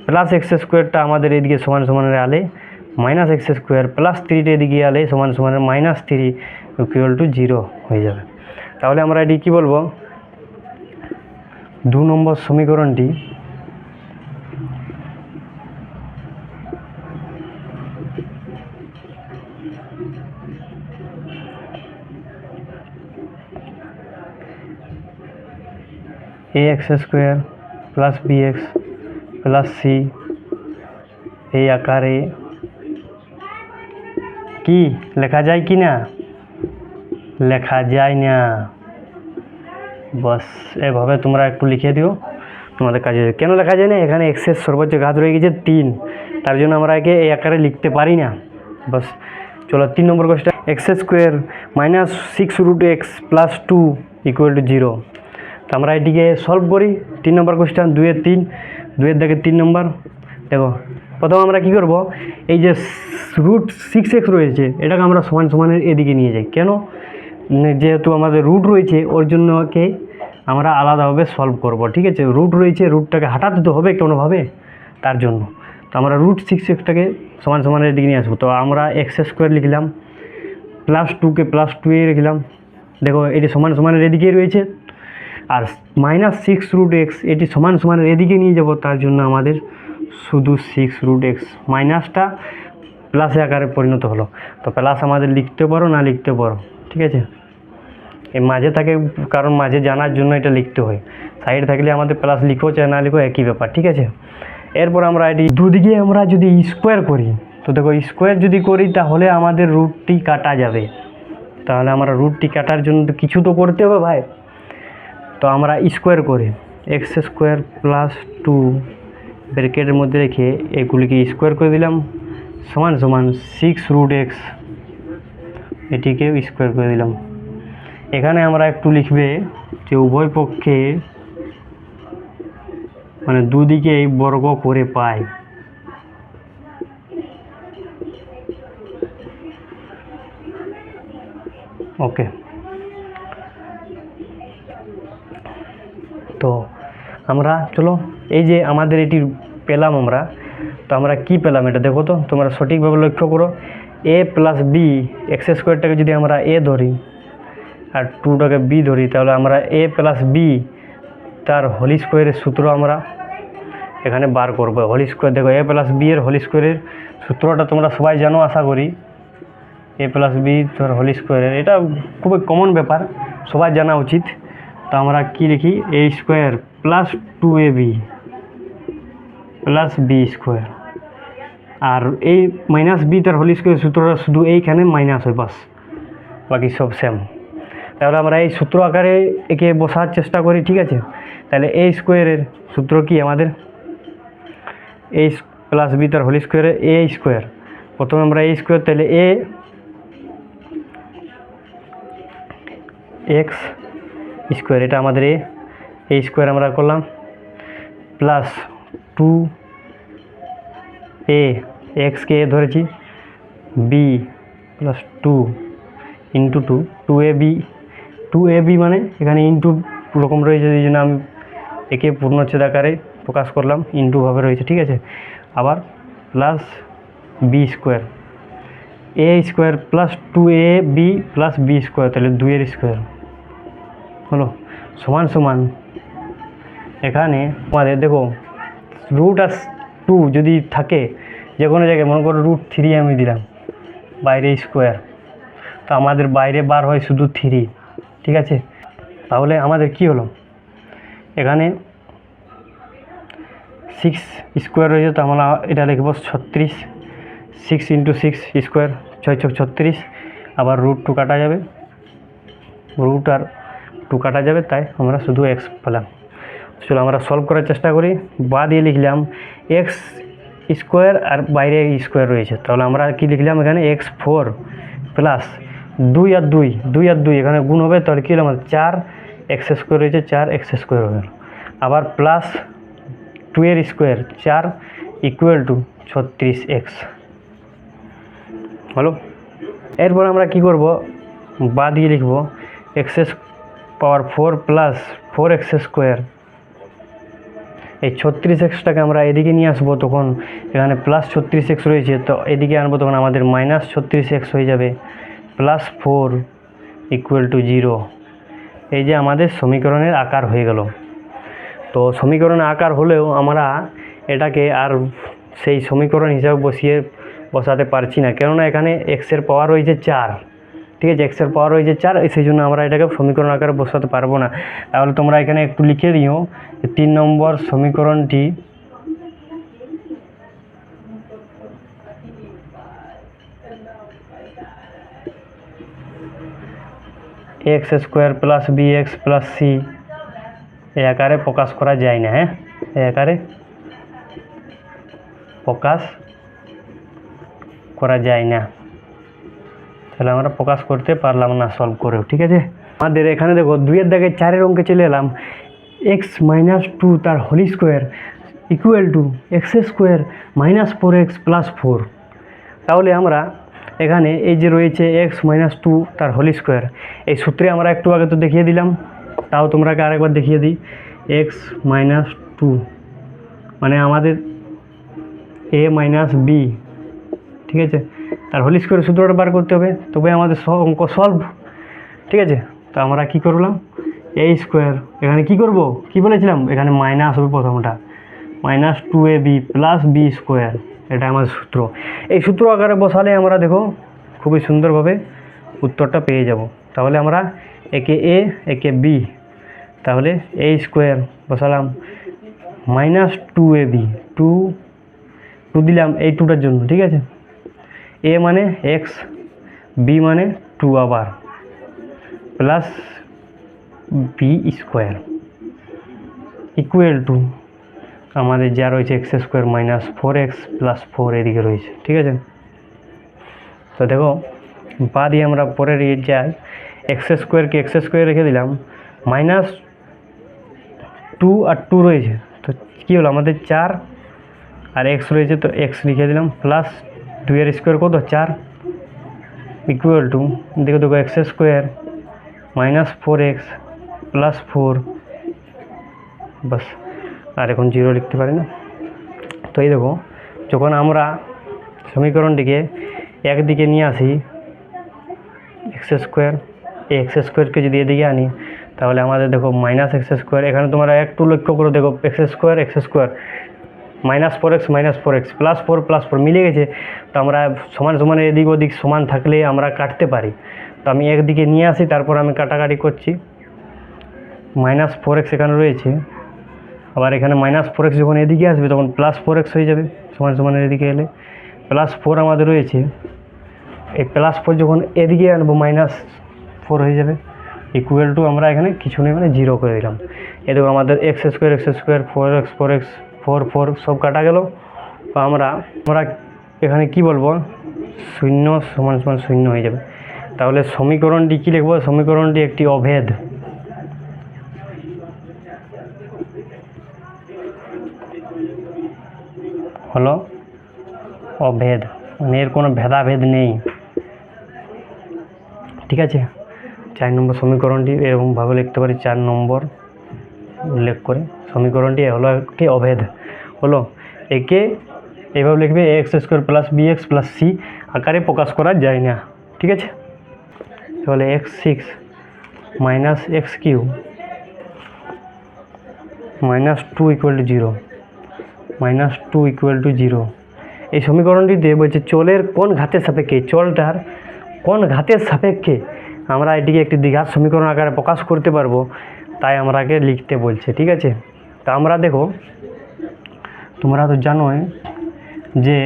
A: প্লাস এক্স স্কোয়ারটা আমাদের এদিকে সমান সমানের আলে মাইনাস এক্স স্কোয়ার প্লাস 3টা এদিকে আলে সমান সমানের -3 ইকুয়াল টু 0 হয়ে যাবে। তাহলে আমরা এটি কী বলবো, 2 নম্বর সমীকরণটি ax square plus bx plus c এই আকারে কি লেখা যায় কি না, লেখা যায় না। বাস এভাবে তোমরা একটু লিখে দিও, তোমাদের কাজে। কেন লেখা যায় না, এখানে এক্সের সর্বোচ্চ ঘাত রয়ে গেছে 3, তার জন্য আমরা একে এই আকারে লিখতে পারি না। বাস চলো 3 নম্বর question, x square -6√x plus 2 equal to 0। তো আমরা এটিকে সলভ করি। 3 নম্বর কোয়েশ্চেন, 2-এর 3, 2-এর দেখে 3 নম্বর। দেখো প্রথম আমরা কী করব, এই যে √6x রয়েছে এটাকে আমরা সমান সমানের এদিকে নিয়ে যাই। কেন, যেহেতু আমাদের রুট রয়েছে ওর জন্য ওকে আমরা আলাদাভাবে সলভ করব। ঠিক আছে, রুট রয়েছে, রুটটাকে হাঁটাতে তো হবে কোনোভাবে, তার জন্য তো আমরা √6xটাকে সমান সমানের এদিকে নিয়ে আসবো। তো আমরা এক্স স্কোয়ার লিখলাম, প্লাস 2কে প্লাস 2 লিখলাম। দেখো এটি সমান সমানের এদিকেই রয়েছে, আর -6√x এটি সমান সমানের এদিকে নিয়ে যাব, তার জন্য আমাদের শুধু 6√x মাইনাসটা প্লাসে আকারে পরিণত হলো। তো প্লাস আমাদের লিখতে পারো না লিখতে পারো, ঠিক আছে, এই মাঝে থাকে, কারণ মাঝে জানার জন্য এটা লিখতে হয়। সাইড থাকলে আমাদের প্লাস লিখো চাই না লিখো একই ব্যাপার। ঠিক আছে, এরপর আমরা এটি দুদিকে আমরা যদি স্কোয়ার করি, তো দেখো স্কোয়ার যদি করি তাহলে আমাদের রুটটি কাটা যাবে। তাহলে আমরা রুটটি কাটার জন্য তো কিছু তো করতে হবে ভাই। তো আমরা স্কোয়ার করি, এক্স স্কোয়ার প্লাস 2 ব্র্যাকেটের মধ্যে রেখে এগুলিকে স্কোয়ার করে দিলাম, সমান সমান 6√x এটিকে স্কোয়ার করে দিলাম। এখানে আমরা একটু লিখবে যে উভয় পক্ষে মানে দুদিকেই বর্গ করে পাই। ওকে, তো আমরা চলো এই যে আমাদের এটি পেলাম আমরা, তো আমরা কি পেলাম এটা দেখো তো তোমরা সঠিকভাবে লক্ষ্য করো। a প্লাস বি, এক্স স্কোয়ারটাকে যদি আমরা a ধরি আর 2টাকে b ধরি, তাহলে আমরা a প্লাস বি তার হোল স্কোয়ারের সূত্র আমরা এখানে বার করবো। হোল স্কোয়ার দেখো, a প্লাস বি এর হোল স্কোয়ারের সূত্রটা তোমরা সবাই জানো আশা করি, a প্লাস বি তার হোল স্কোয়ারের, এটা খুবই কমন ব্যাপার, সবাই জানা উচিত। তো আমরা কি লিখি, a square plus 2ab plus b square, আর এই মাইনাস বি তার হোল স্কোয়ার সূত্রটা শুধু এইখানে মাইনাস হয়, বাস বাকি সব সেম। তাহলে আমরা এই সূত্র আকারে একে বসার চেষ্টা করি। ঠিক আছে, তাহলে a স্কোয়ারের সূত্র কি আমাদের, a প্লাস বি তার হোল স্কোয়ারে a স্কোয়ার, প্রথমে আমরা a স্কোয়ার, তাহলে a এক্স স্কোয়ার, এটা আমাদের a স্কোয়ার আমরা করলাম, প্লাস 2a এক্সকে এ ধরেছি, বি প্লাস 2 ইন্টু 2ab মানে এখানে ইন্টু রকম রয়েছে, এই জন্য আমি একে পূর্ণচ্ছেদ আকারে প্রকাশ করলাম, ইন্টুভাবে রয়েছে, ঠিক আছে। আবার plus b square, a square plus 2ab plus b square, তাহলে 2 এর স্কোয়ার হলো সমান সমান এখানে আমাদের দেখো রুট আর 2 যদি থাকে যে কোনো জায়গায়, মনে করো √3 আমি দিলাম, বাইরে স্কোয়ার, তো আমাদের বাইরে বার হয় শুধু 3, ঠিক আছে। তাহলে আমাদের কি হলো, এখানে 6 স্কোয়ার রয়েছে, তো আমরা এটা লিখব 36, 6 × 6 স্কোয়ার, 6 × 36, আবার √2 কাটা যাবে, √ আর 2 কাটা যাবে, তাই আমরা শুধু এক্স পেলাম। চলো আমরা সলভ করার চেষ্টা করি। বা দিয়ে লিখলাম এক্স স্কোয়ার আর বাইরে স্কোয়ার রয়েছে, তাহলে আমরা কি লিখলাম এখানে x4 প্লাস 2 আর 2, 2 আর 2 এখানে গুণ হবে, তাহলে কী হলো আমাদের 4 এক্স স্কোয়ার রয়েছে, 4 এক্স স্কোয়ার হবে, আবার প্লাস 2 এর স্কোয়ার 4 = 36x হলো। এরপর আমরা কি করব, বা দিয়ে লিখব x⁴ প্লাস 4x স্কোয়ার, এই 36xটাকে আমরা এদিকে নিয়ে আসবো, তখন এখানে প্লাস 36x রয়েছে, তো এদিকে আনবো, তখন আমাদের মাইনাস 36x হয়ে যাবে, প্লাস 4 = 0। এই যে আমাদের সমীকরণের আকার হয়ে গেল। তো সমীকরণের আকার হলেও আমরা এটাকে আর সেই সমীকরণ হিসাবে বসাতে পারছি না, কেননা এখানে এক্সের পাওয়ার রয়েছে 4, ঠিক আছে, এক্সের পাওয়ার রয়েছে 4, সেই জন্য আমরা এটাকে সমীকরণ আকারে বসাতে পারবো না। তাহলে তোমরা এখানে একটু লিখে দিও 3 নম্বর সমীকরণটি x² plus bx plus c এই আকারে প্রকাশ করা যায় না, হ্যাঁ, এই আকারে প্রকাশ করা যায় না, তাহলে আমরা প্রকাশ করতে পারলাম না সলভ করেও, ঠিক আছে। আমাদের এখানে দেখো 2 এর দাগে 4 এর অঙ্কে চলে এলাম, x - 2 তার whole square = x² - 4x plus 4। তাহলে আমরা এখানে এই যে রয়েছে x - 2 তার হোল স্কোয়ার, এই সূত্রে আমরা একটু আগে তো দেখিয়ে দিলাম, তাও তোমরাকে আরেকবার দেখিয়ে দিই। x - 2 মানে আমাদের a - b, ঠিক আছে, তার হোল স্কোয়ারের সূত্রটা বার করতে হবে, তবে আমাদের অঙ্ক সলভ, ঠিক আছে। তো আমরা কি করলাম, a² এখানে কি করব, কি বলেছিলাম, এখানে মাইনাস হবে প্রথমটা, -2ab প্লাস b², এটা আমাদের সূত্র। এই সূত্র আকারে বসালে আমরা দেখো খুবই সুন্দরভাবে উত্তরটা পেয়ে যাব। তাহলে আমরা একে a একে b, তাহলে a² বসালাম -2ab, 2 দিলাম এই 2টার জন্য, ঠিক আছে, a মানে x, b মানে 2 আবার, প্লাস b² = আমাদের যা রয়েছে x² - 4x প্লাস 4 এদিকে রয়েছে, ঠিক আছে। তো দেখো বা দিয়ে আমরা পরের যাই, x² x² রেখে দিলাম, -2 আর 2 রয়েছে, তো কী হলো আমাদের 4 আর x রয়েছে, তো x লিখে দিলাম, প্লাস 2 এর স্কোয়ার কত 4 = দেখো x² - 4x প্লাস 4, বাস, আর এখন 0 লিখতে পারি না। তো এই দেখো যখন আমরা সমীকরণটিকে একদিকে নিয়ে আসি x², এই x²কে যদি এদিকে আনি, তাহলে আমাদের দেখো -x², এখানে তোমরা একটু লক্ষ্য করে দেখো x² -4x প্লাস 4 মিলে গেছে, তো আমরা সমান সমান এদিক ওদিক সমান থাকলে আমরা কাটতে পারি, তো আমি একদিকে নিয়ে আসি, তারপর আমি কাটাকাটি করছি, -4x এখানে রয়েছে, আবার এখানে -4x যখন এদিকে আসবে তখন +4x হয়ে যাবে, সমান সমান এদিকে এলে +4 আমাদের রয়েছে, এই +4 যখন এদিকে আনবো -4 হয়ে যাবে, = আমরা এখানে কিছু নেই মানে 0 করে দিলাম। এদিকে আমাদের x² 4x 4 সব কাটা গেল, তো আমরা এখানে কি বলবো, 0 = 0 হয়ে যাবে। তাহলে সমীকরণটি কী লিখব, সমীকরণটি একটি অভেদ, হলো অভেদ, মানে এর কোনো ভেদাভেদ নেই, ঠিক আছে। 4 নম্বর সমীকরণটি এরকমভাবে লিখতে পারি, 4 নম্বর উল্লেখ করে সমীকরণটি হলো একটি অভেদ হলো। একে এইভাবে লিখবে x square plus b x plus c আকারে প্রকাশ করা যায় না, ঠিক আছে। তাহলে x six minus x cube minus two equal to zero, minus two equal to zero. এই সমীকরণটিতে বলছে চলের কোন ঘাতের সাপেক্ষে, চলটার কোন ঘাতের সাপেক্ষে আমরা এটিকে একটি দ্বিঘাত সমীকরণ আকারে প্রকাশ করতে পারবো, তাই আমরাকে লিখতে বলছে, ঠিক আছে। তা আমরা দেখো, তোমরা তো জানোই যে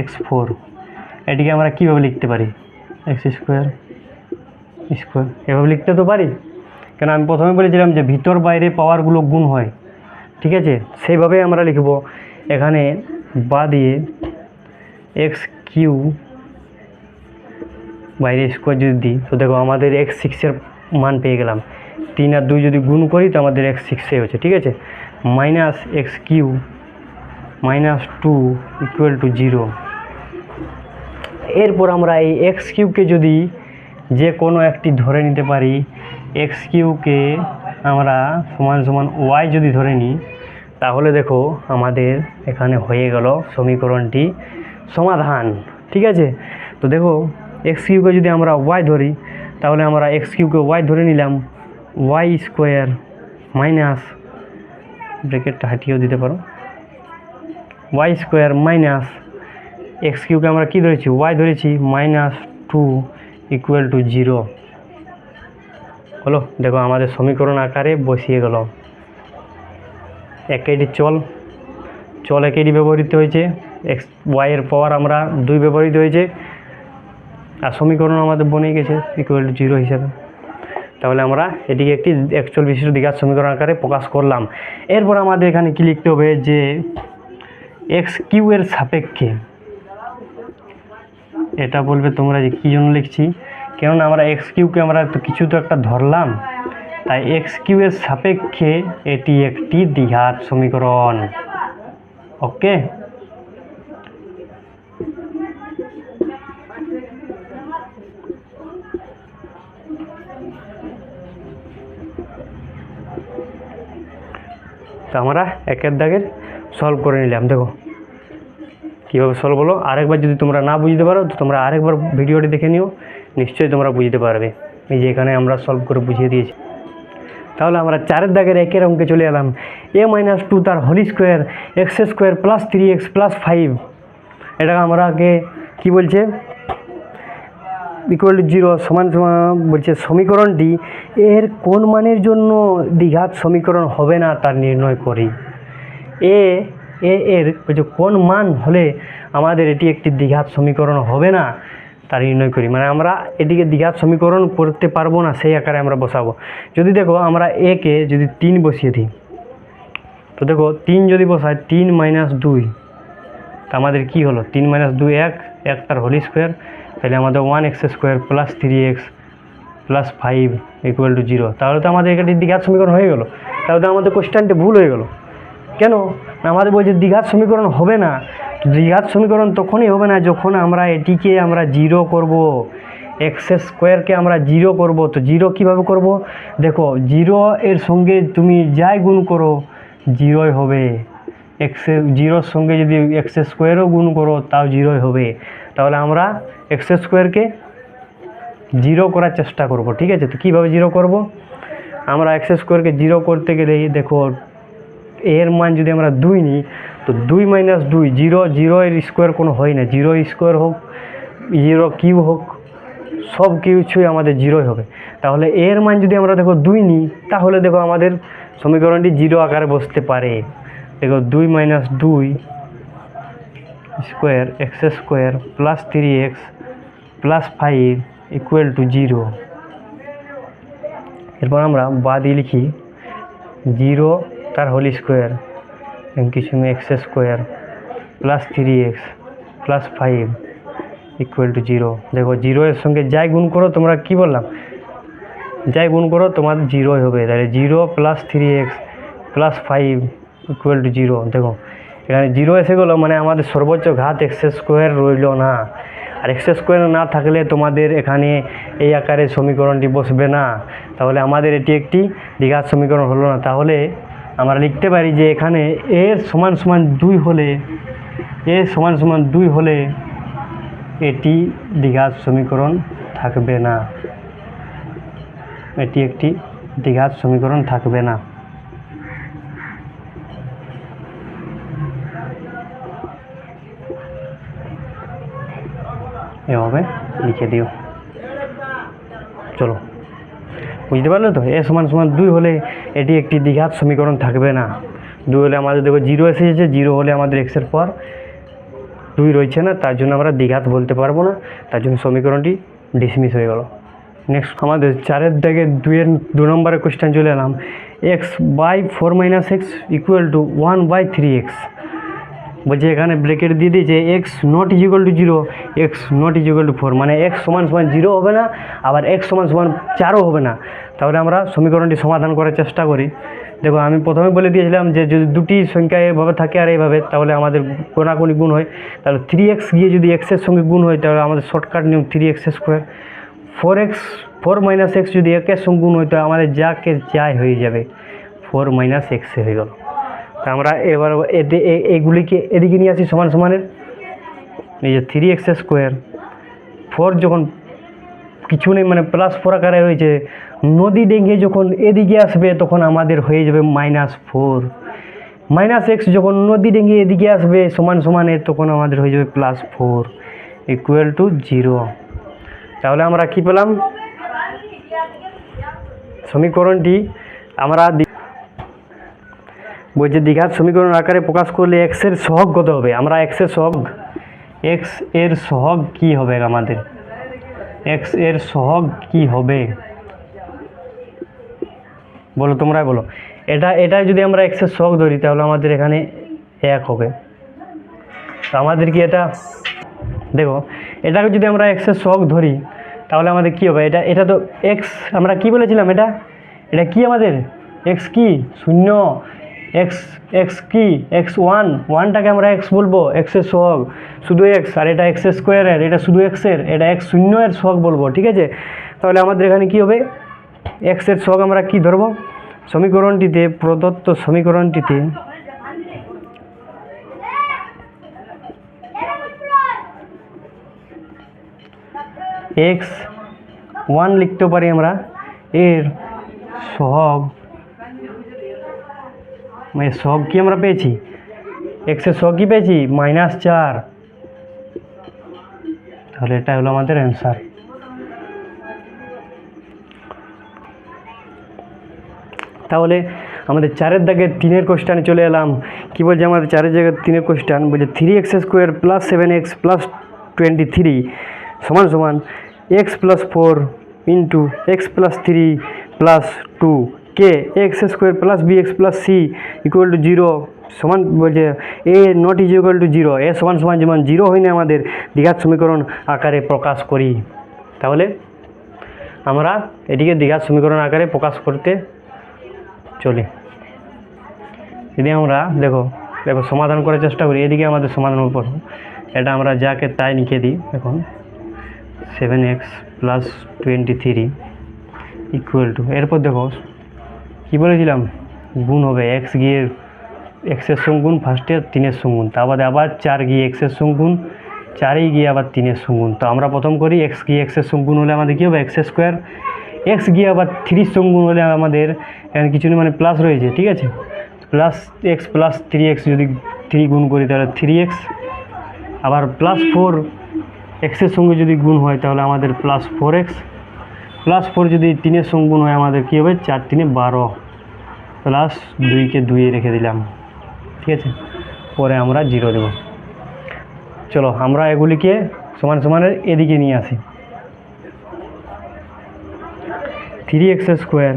A: এক্স ফোর এটিকে আমরা কীভাবে লিখতে পারি, এক্স স্কোয়ার স্কোয়ার এভাবে লিখতে তো পারি, কেন আমি প্রথমে বলেছিলাম যে ভিতর বাইরে পাওয়ারগুলো গুণ হয়, ঠিক আছে। সেইভাবে আমরা লিখব, এখানে বা দিয়ে এক্স কিউ বাইরে স্কোয়ার যদি দিই তো দেখো আমাদের এক্স সিক্সের মান পেয়ে গেলাম। 3 আর 2 যদি গুণ করি তো আমাদের এক্স সিক্সে হচ্ছে, ঠিক আছে। Minus x cube minus two equal to zero. এরপর আমরা এই এক্স কিউকে যদি যে কোনো একটি ধরে নিতে পারি, এক্স কিউকে আমরা সমান সমান ওয়াই যদি ধরে নিই, তাহলে দেখো আমাদের এখানে হয়ে গেল সমীকরণটি সমাধান, ঠিক আছে। তো দেখো এক্স কিউকে যদি আমরা ওয়াই ধরি, তাহলে আমরা এক্স কিউকে ওয়াই ধরে নিলাম, ওয়াই স্কোয়ার মাইনাস, ব্র্যাকেটটা হাটিয়েও দিতে পারো, ওয়াই স্কোয়ার মাইনাস এক্স কিউকে আমরা কী ধরেছি, ওয়াই ধরেছি, minus two equal to zero হলো। দেখো আমাদের সমীকরণ আকারে বসিয়ে গেল। একটি চল একটি ব্যবহৃত হয়েছে, এক্স ওয়াইয়ের পাওয়ার আমরা 2 ব্যবহৃত হয়েছে, আর সমীকরণ আমাদের বনে গেছে ইকুয়াল টু জিরো হিসাবে। তাহলে আমরা এটিকে একটি একচল বিশিষ্ট দ্বিঘাত সমীকরণ আকারে প্রকাশ করলাম। এরপর আমাদের এখানে কি লিখতে হবে, যে এক্স কিউ এর সাপেক্ষে, এটা বলবে তোমরা যে কী জন্য লিখছি, কেননা আমরা এক্স কিউকে আমরা তো কিছু তো একটা ধরলাম, তাই এক্স কিউ এর সাপেক্ষে এটি একটি দ্বিঘাত সমীকরণ। ওকে, তো আমরা একের দাগের সলভ করে নিলাম। দেখো কীভাবে সলভ হলো। আরেকবার যদি তোমরা না বুঝতে পারো তো তোমরা আরেকবার ভিডিওটি দেখে নিও, নিশ্চয়ই তোমরা বুঝতে পারবে। এই যে এখানে আমরা সলভ করে বুঝিয়ে দিয়েছি। তাহলে আমরা 4 দাগের একের অঙ্কে চলে এলাম। এ মাইনাস টু তার whole square x square plus 3x plus 5, এটা আমরাকে কী বলছে, ইকুয়াল টু জিরো সমান সমান বলছে সমীকরণটি এর কোন মানের জন্য দ্বিঘাত সমীকরণ হবে না তার নির্ণয় করি। এর বলছে কোন মান হলে আমাদের এটি একটি দ্বিঘাত সমীকরণ হবে না তা নির্ণয় করি, মানে আমরা এটিকে দ্বিঘাত সমীকরণ করতে পারবো না সেই আকারে আমরা বসাবো। যদি দেখো আমরা একে যদি 3 বসিয়ে দিই, তো দেখো 3 যদি বসাই 3 মাইনাস 2, তা আমাদের কী হলো, 3 মাইনাস 2 1 তার হোল স্কোয়ার, তাহলে আমাদের 1x square plus 3x plus 5 equal to zero. তাহলে তো আমাদের এখানে দ্বিঘাত সমীকরণ হয়ে গেলো। তাহলে তো আমাদের কোশ্চেনটা ভুল হয়ে গেল। কেন না, আমাদের বলছে দ্বিঘাত সমীকরণ হবে না। দ্বিঘাত সমীকরণ তখনই হবে না যখন আমরা এটিকে আমরা জিরো করব, এক্স স্কোয়ারকে আমরা জিরো করব। তো জিরো কীভাবে করব, দেখো জিরো এর সঙ্গে তুমি যাই গুণ করো জিরোই হবে, জিরোর সঙ্গে যদি এক্স স্কোয়ারও গুণ করো তাও জিরোই হবে। তাহলে আমরা এক্স স্কোয়ারকে জিরো করার চেষ্টা করব, ঠিক আছে। তো কীভাবে জিরো করব, আমরা এক্স স্কোয়ারকে জিরো করতে গেলে দেখো এর মান যদি আমরা 2 নিই, তো 2 মাইনাস 2 জিরো, জিরো এর স্কোয়ার কোনো হয় না, জিরো স্কোয়ার হোক জিরো কিউ হোক সব কিছুই আমাদের জিরোই হবে। তাহলে এর মান যদি আমরা দেখো 2 নিই, তাহলে দেখো আমাদের সমীকরণটি জিরো আকারে বসতে পারে। দেখো 2 minus 2 square x square plus 3x plus 5 equal to zero. এরপর আমরা বাদী লিখি, জিরো তার হোল স্কোয়ার কিছু x square plus 3x plus 5 equal to zero. দেখো জিরো এর সঙ্গে যাই গুণ করো, তোমরা কি বললাম, যাই গুণ করো তোমার জিরোই হবে। তাহলে 0 plus 3x plus 5 equal to zero. দেখো এখানে জিরো এসে গেলো, মানে আমাদের সর্বোচ্চ ঘাত এক্স স্কোয়ার রইল না। আর এক্স স্কোয়ার না থাকলে তোমাদের এখানে এই আকারে সমীকরণটি বসবে না। তাহলে আমাদের এটি একটি দ্বিঘাত সমীকরণ হলো না। তাহলে আমরা লিখতে পারি যে এখানে এর সমান সমান 2 হলে এর সমান সমান 2 হলে এটি দ্বিঘাত সমীকরণ থাকবে না, এটি একটি দ্বিঘাত সমীকরণ থাকবে না। এভাবে লিখে দিও। চলো, বুঝতে পারলে তো? এ সমান সমান 2 হলে এটি একটি দ্বিঘাত সমীকরণ থাকবে না। 2 হলে আমাদের দেখো 0 এসেছে, 0 হলে আমাদের এক্সের পর 2 রয়েছে না, তার জন্য আমরা দ্বিঘাত বলতে পারবো না, তার জন্য সমীকরণটি ডিসমিস হয়ে গেল। নেক্সট আমাদের 4-এর দাগে 2 নম্বরের কোয়েশ্চেন চলে এলাম। x/4 - x = 1/3x। বলছে এখানে ব্রেকেট দিয়ে দিয়েছে x not equal to 0, x not equal to 4, মানে x সমান সমান 0 হবে না, আবার x সমান সমান 4ও হবে না। তাহলে আমরা সমীকরণটি সমাধান করার চেষ্টা করি। দেখো, আমি প্রথমে বলে দিয়েছিলাম যে যদি দুটি সংখ্যা এভাবে থাকে আর এইভাবে, তাহলে আমাদের কোনাকুনি গুণ হয়। তাহলে 3x গিয়ে যদি x এর সঙ্গে গুণ হয়, তাহলে আমাদের শর্টকাট নিয়ম 3x²। 4 - x যদি একের সঙ্গে গুণ হয়, তো আমাদের যাকে যাই হয়ে যাবে, 4 - x হয়ে গেল। তা আমরা এবার এগুলিকে এদিকে নিয়ে আসি সমান সমানের। এই যে 3x², 4 যখন কিছু নেই মানে +4 আকারে হয়েছে, নদী ডেঙ্গে যখন এদিকে আসবে তখন আমাদের হয়ে যাবে -4। -x যখন নদী ডেঙ্গে এদিকে আসবে সমান সমানের, তখন আমাদের হয়ে যাবে +4 = 0। তাহলে আমরা কি পেলাম? সমীকরণটি আমরা বলছে দ্বিঘাত সমীকরণ আকারে প্রকাশ করলে x এর সহগ কত হবে? আমরা x এর সহগ কি হবে? আমাদের x এর সহগ কি হবে বলো, তোমরাই বলো। এটা যদি আমরা x এর সহগ ধরি, তাহলে আমাদের এখানে 1 হবে। তো আমাদের কি এটা দেখো, এটাকে যদি আমরা x এর সহগ ধরি, তাহলে আমাদের কি হবে? এটা তো x, আমরা কি বলেছিলাম? এটা কি আমাদের x কি 0, x কি x1, 1টাকে আমরা x বলবো, x এর সহগ শুধু x, আর এটা x² এর, এটা শুধু x এর, এটা x0 এর সহগ বলবো, ঠিক আছে? তাহলে আমাদের এখানে কি হবে? x এর সহগ আমরা কি ধরবো? সমীকরণটিতে প্রদত্ত সমীকরণটিতে x1 লিখতে পারি আমরা, এর সহগ কি আমরা পেয়েছি? x এর সহগ কি পেয়েছি? -4। তাহলে এটা হলো আমাদের অ্যান্সার। তাহলে আমাদের 4-এর দাগে 3-এর কোশ্চেনে চলে এলাম। কি বলছে আমাদের 4-এর জায়গায় 3-এর কোশ্চেন? বলছে 3x² + 7x + 23 সমান সমান x + 4 * x + 3 + 2 কে x² + bx + c = 0 সমান। বলছে a not equal to 0, এ সমান সমান যেমন 0 হয় না, আমাদের দ্বিঘাত সমীকরণ আকারে প্রকাশ করি। তাহলে আমরা এটিকে দ্বিঘাত সমীকরণ আকারে প্রকাশ করতে চলি। যদি আমরা দেখো সমাধান করার চেষ্টা করি, এদিকে আমাদের সমাধান উপর, এটা আমরা যাকে তাই লিখে দিই। এখন 7x + 23 = এরপর দেখো কি বলেছিলাম? গুণ হবে, x গিয়ে x এর সঙ্গে গুণ, ফার্স্টে 3-এর সঙ্গে গুণ, তারপরে আবার 4 গিয়ে x এর সঙ্গে গুণ, 4 গিয়ে আবার 3-এর সঙ্গে গুণ। তো আমরা প্রথম করি, x গিয়ে x এর সঙ্গে গুণ হলে আমাদের কী হবে? x²। x গিয়ে আবার 3-এর সঙ্গে গুণ হলে আমাদের এখানে কিছু নেই, মানে প্লাস রয়েছে, ঠিক আছে? +x + 3x যদি 3 গুণ করি, তাহলে 3x, আবার +4 x এর সঙ্গে যদি গুণ হয়, তাহলে আমাদের +4x, +4 যদি 3-এর সঙ্গে গুণ হয়, আমাদের কী হবে? 4 × 3 = 12, প্লাস 2কে 2 রেখে দিলাম, ঠিক আছে? পরে আমরা 0 দেব। চলো আমরা এগুলিকে সমান সমানের এদিকে নিয়ে আসি। 3x²,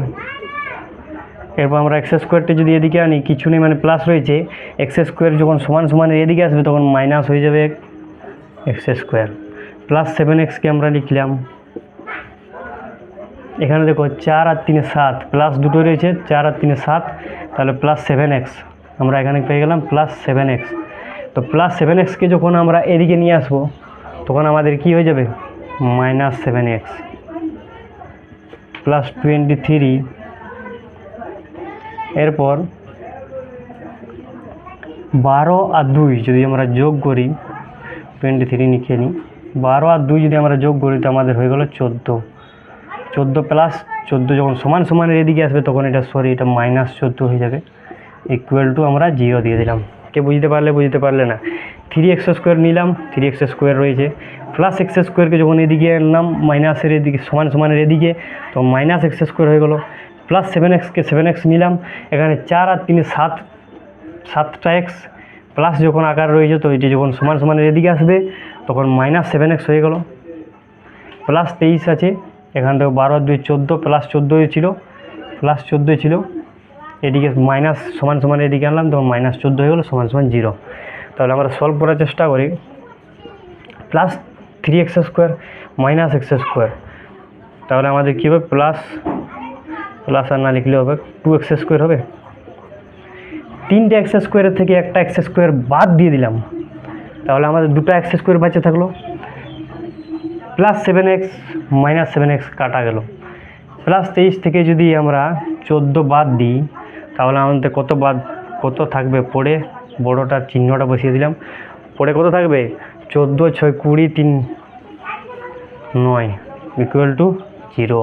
A: এরপর আমরা x²টা যদি এদিকে আনি, কিছু নেই মানে প্লাস রয়েছে, x² যখন সমান সমানের এদিকে আসবে তখন মাইনাস হয়ে যাবে x²। +7xকে আমরা লিখলাম, এখানে দেখো 4 আর 3 7, প্লাস দুটো রয়েছে, 4 আর 3 7, তাহলে +7x আমরা এখানে পেয়ে গেলাম +7x। তো +7xকে যখন আমরা এদিকে নিয়ে আসবো, তখন আমাদের কি হয়ে যাবে? -7x + 23, এরপর 12 আর 2 যদি আমরা যোগ করি, 23 লিখে নিই, 12 আর 2 যদি আমরা যোগ করি তো আমাদের হয়ে গেল 14। 14 প্লাস 14 যখন সমান সমানের এদিকে আসবে তখন এটা এটা -14 হয়ে যাবে, ইকুয়াল টু আমরা 0 দিয়ে দিলাম। কে বুঝতে পারলে, বুঝতে পারলে না? 3x² নিলাম, 3x² রয়েছে, প্লাস x² যখন এদিকে আনলাম মাইনাসের এদিকে সমান সমানের এদিকে তো -x² হয়ে গেল, প্লাস 7x নিলাম, এখানে 4 আর 3 7, 7টা x, প্লাস যখন আকার রয়েছে তো এটি যখন সমান সমানের এদিকে আসবে তখন -7x হয়ে গেল, প্লাস 23 আছে, এখান থেকে 12 আর 2 14, প্লাস 14 ছিল, প্লাস 14 ছিল, এদিকে মাইনাস সমান সমান এদিকে আনলাম তখন -14 হয়ে গেলো সমান 0। তাহলে আমরা সলভ করার চেষ্টা করি। প্লাস 3x² -x², তাহলে আমাদের কী হবে, প্লাস আর না লিখলে হবে 2x² হবে। 3টে x² থেকে একটা x² বাদ দিয়ে দিলাম, তাহলে আমাদের 2টা x² বাঁচে থাকলো, প্লাস 7x -7x কাটা গেল, প্লাস 23 থেকে যদি আমরা 14 বাদ দিই তাহলে আমাদের কত থাকবে, পড়ে বড়টার চিহ্নটা বসিয়ে দিলাম, পড়ে কত থাকবে, 14 6 20 3 9 ইকুয়াল টু 0।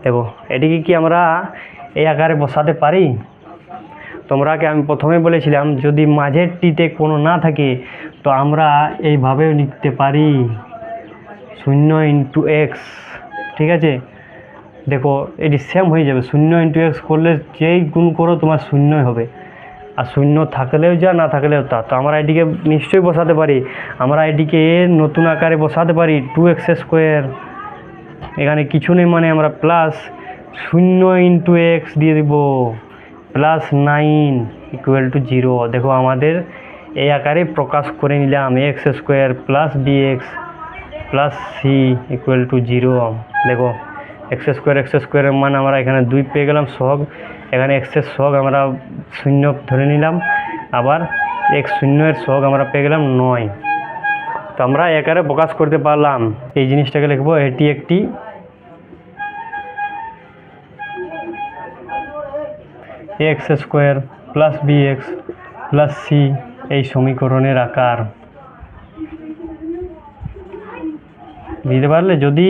A: দেখো এটিকে কি আমরা এই আকারে বসাতে পারি? তোমরাকে আমি প্রথমে বলেছিলাম যদি মাঝেরটিতে কোনো না থাকে তো আমরা এইভাবেও লিখতে পারি 0 × x, ঠিক আছে? দেখো এটি সেম হয়ে যাবে, 0 × x করলে যেই গুণ করো তোমার 0 হবে, আর 0 থাকলেও যা না থাকলেও তা। তো আমরা এটিকে নিশ্চয়ই বসাতে পারি, আমরা এটিকে নতুন আকারে বসাতে পারি 2x², এখানে কিছু নেই মানে আমরা প্লাস 0 × x দিয়ে দিব, প্লাস 9 ইকুয়াল টু 0। দেখো আমাদের এই আকারে প্রকাশ করে নিলাম x² plus bx plus c equal to 0। দেখো x² এর মান আমরা এখানে 2 পেয়ে গেলাম সহগ, এখানে x এর সহগ আমরা 0 ধরে নিলাম, আবার x0 এর সহগ আমরা পেয়ে গেলাম 9। তো আমরা এই আকারে প্রকাশ করতে পারলাম। এই জিনিসটাকে লিখবো, এটি একটি x² plus bx plus c এই সমীকরণের আকার। বুঝতে পারলে? যদি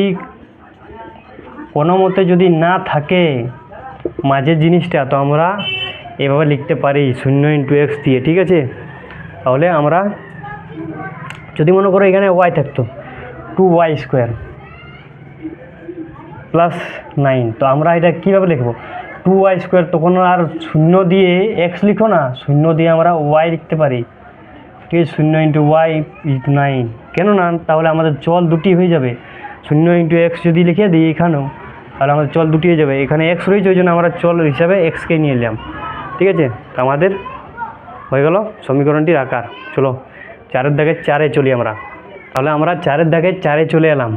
A: কোনো মতে যদি না থাকে মাঝের জিনিসটা তো আমরা এভাবে লিখতে পারি 0 × x দিয়ে, ঠিক আছে? তাহলে আমরা যদি মনে করো এখানে y থাকতো 2y² প্লাস 9, তো আমরা এটা কীভাবে লিখবো, 2y² তখন আর 0 দিয়ে x লিখো না, 0 দিয়ে আমরা y লিখতে পারি, ঠিক আছে? 0 × y = 9, কেন না? তাহলে আমাদের চল দুটি হয়ে যাবে, 0 × x যদি লিখে দিই এখানেও তাহলে আমাদের চল দুটি হয়ে যাবে, এখানে x রয়েছে ওই জন্য আমরা চল হিসাবে x-কে নিয়ে নিলাম, ঠিক আছে? তো আমাদের হয়ে গেল সমীকরণটির আকার। চলো 4-এর দাগে 4-এ চলি আমরা, তাহলে আমরা 4-এর দাগে 4-এ চলে এলাম।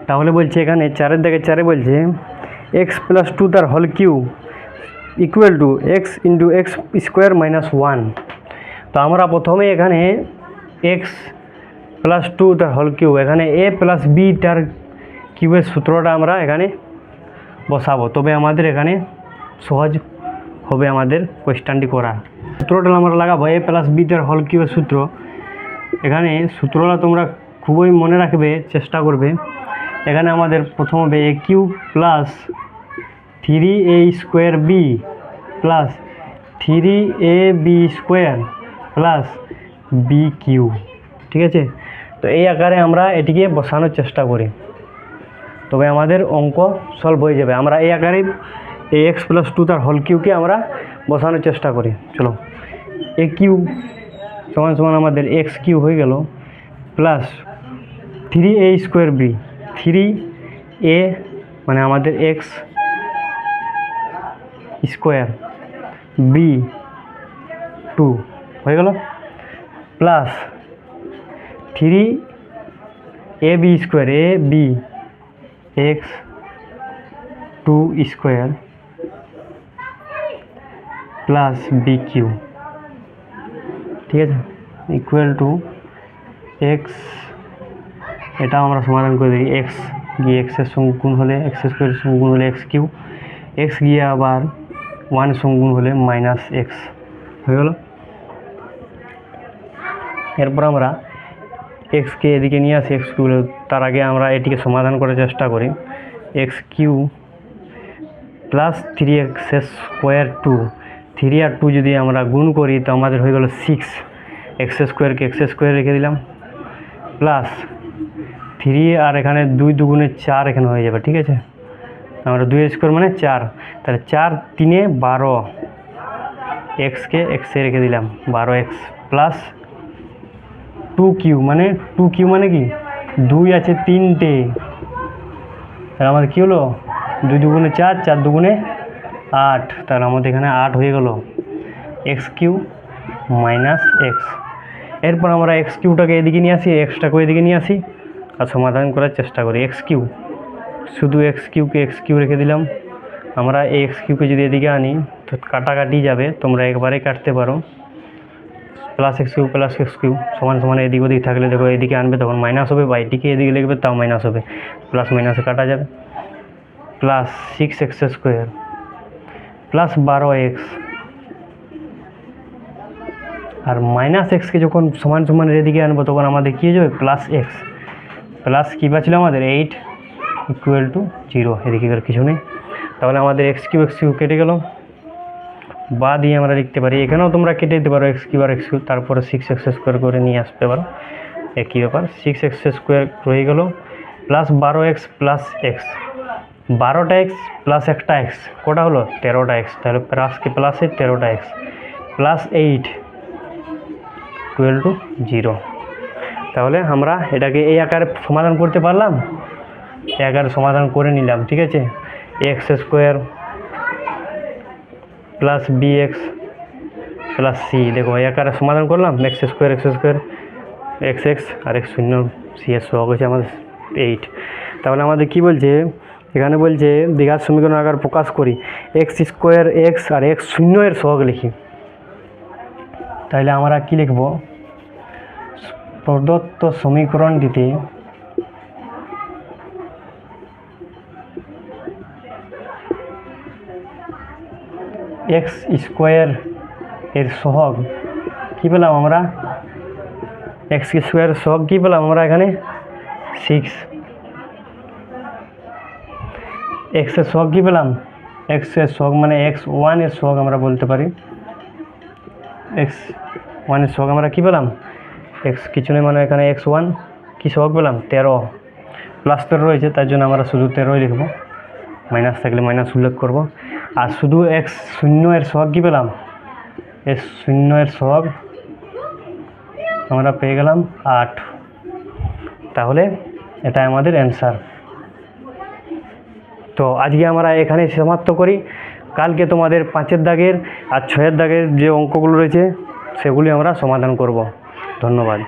A: তাহলে বলছে এখানে 4-এর দাগে 4-এ বলছে x + 2 তার whole cube equal to x × x² - 1। তো আমরা প্রথমে এখানে x + 2 তার হোল কিউ, এখানে a + b তার কিউবের সূত্রটা আমরা এখানে বসাবো, তবে আমাদের এখানে সহজ হবে আমাদের কোয়েশ্চনটি করা। সূত্রটা আমরা লাগাবো a + b তার হোল কিউবের সূত্র। এখানে সূত্রটা তোমরা খুবই মনে রাখবে, চেষ্টা করবে। এখানে আমাদের প্রথম হবে a³ plus 3a² b plus 3ab² plus bq, ঠিক আছে? তো এই আকারে আমরা এটিকে বসানোর চেষ্টা করি, তবে আমাদের অঙ্ক সলভ হয়ে যাবে। আমরা এই আকারে এই x + 2 তার হোল কিউকে আমরা বসানোর চেষ্টা করি। চলো a³ সমান আমাদের x³ হয়ে গেল প্লাস 3a² b, 3a মানে আমাদের x² b 2 হয়ে গেল plus 3ab² a b x² plus bq, ঠিক আছে? ইকুয়াল টু x, এটা আমরা সমাধান করে দিই, x গিয়ে x এর সঙ্গে গুণ হলে x² এর সঙ্গে গুণ হলে x³ x গিয়ে আবার 1 এর সঙ্গে গুণ হলে -x হয়ে গেল। এরপর আমরা এক্সকে এদিকে নিয়ে আসি এক্স কিউ। তার আগে আমরা এটিকে সমাধান করার চেষ্টা করি। X cube plus 3x square 2, 3 আর 2 যদি আমরা গুণ করি তো আমাদের হয়ে গেল 6। এক্স স্কোয়ারকে এক্স স্কোয়ার রেখে দিলাম, প্লাস 3 আর এখানে 2 দুগুণে 4 এখানে হয়ে যাবে, ঠিক আছে। আমরা 2 স্কোয়ার মানে 4, তাহলে 4 3 12, এক্সকে এক্সে রেখে দিলাম 12x, প্লাস 2q মানে কি 2 আছে 3টে, তাহলে আমাদের কী হলো 2 দুগুণে 4, 4 দুগুণে 8, তাহলে আমাদের এখানে 8 হয়ে গেল এক্স কিউ মাইনাস এক্স। এরপর আমরা এক্স কিউটাকে এদিকে নিয়ে আসি, এক্সটাকে এদিকে নিয়ে আসি আর সমাধান করার চেষ্টা করি। এক্স কিউ, শুধু এক্স কিউকে এক্স কিউ রেখে দিলাম। আমরা এই এক্স কিউকে যদি এদিকে আনি তো কাটাকাটি যাবে, তোমরা একবারে কাটতে পারো। Plus x cube plus x cube সমান সমান এদিক ওদিক থাকলে দেখো এদিকে আনবে তখন মাইনাস হবে, বা এদিকে এদিকে লিখবে তাও মাইনাস হবে, প্লাস মাইনাসে কাটা যাবে। Plus 6x square plus 12x, আর মাইনাস এক্সকে যখন সমান সমানের এদিকে আনবো তখন আমাদের কী হয়ে যাবে প্লাস এক্স, প্লাস কী পাচ্ছিল আমাদের 8 ইকুয়াল টু 0, এদিকে আর কিছু নেই। তাহলে আমাদের এক্স কিউ কেটে গেল, বা দিয়ে আমরা লিখতে পারি, এখানেও তোমরা কেটে দিতে পারো x Q R x Q, তারপরে 6x স্কোয়ার করে নিয়ে আসতে পারো, একই ব্যাপার। 6x স্কোয়ার রয়ে গেল প্লাস 12x প্লাস এক্স, 12টা এক্স প্লাস একটা এক্স কটা হলো 13টা এক্স, তাহলে প্লাসকে প্লাসে 13টা এক্স প্লাস 8 ইকুয়াল টু 0। তাহলে আমরা এটাকে এই আকারে সমাধান করতে পারলাম, এই আকারে সমাধান করে নিলাম, ঠিক আছে। X square plus b x plus c, দেখো এই আকারে সমাধান করলাম, এক্স স্কোয়ার এক্স এক্স আর এক্স শূন্য, সি এর সহগ হচ্ছে আমাদের 8। তাহলে আমাদের কি বলছে এখানে, বলছে দ্বিঘাত সমীকরণ আকার প্রকাশ করি, এক্স স্কোয়ার এক্স আর এক্স শূন্য এর সহগ লিখি। তাহলে আমরা কি লিখব, প্রদত্ত সমীকরণটিতে এক্স স্কোয়ার এর সহগ কী পেলাম আমরা, এক্স স্কোয়ার সহগ কী পেলাম আমরা এখানে 6, এক্সের সহগ কী পেলাম, এক্সের সহগ মানে x1 এর সহগ আমরা বলতে পারি, x1 এর সহগ আমরা কী পেলাম, এক্স কিছু নেই মানে এখানে x1 কী সহগ পেলাম 13, প্লাস 13 রয়েছে তার জন্য আমরা শুধু 13ই লিখব, মাইনাস থাকলে মাইনাস উল্লেখ করব। আর শুধু এক্স শূন্য এর সহগ কী পেলাম, এক্স শূন্য এর সহগ আমরা পেয়ে গেলাম 8। তাহলে এটা আমাদের অ্যান্সার। তো আজকে আমরা এখানে সমাপ্ত করি, কালকে তোমাদের 5-এর দাগের আর 6-এর দাগের যে অঙ্কগুলো রয়েছে সেগুলি আমরা সমাধান করব। ধন্যবাদ।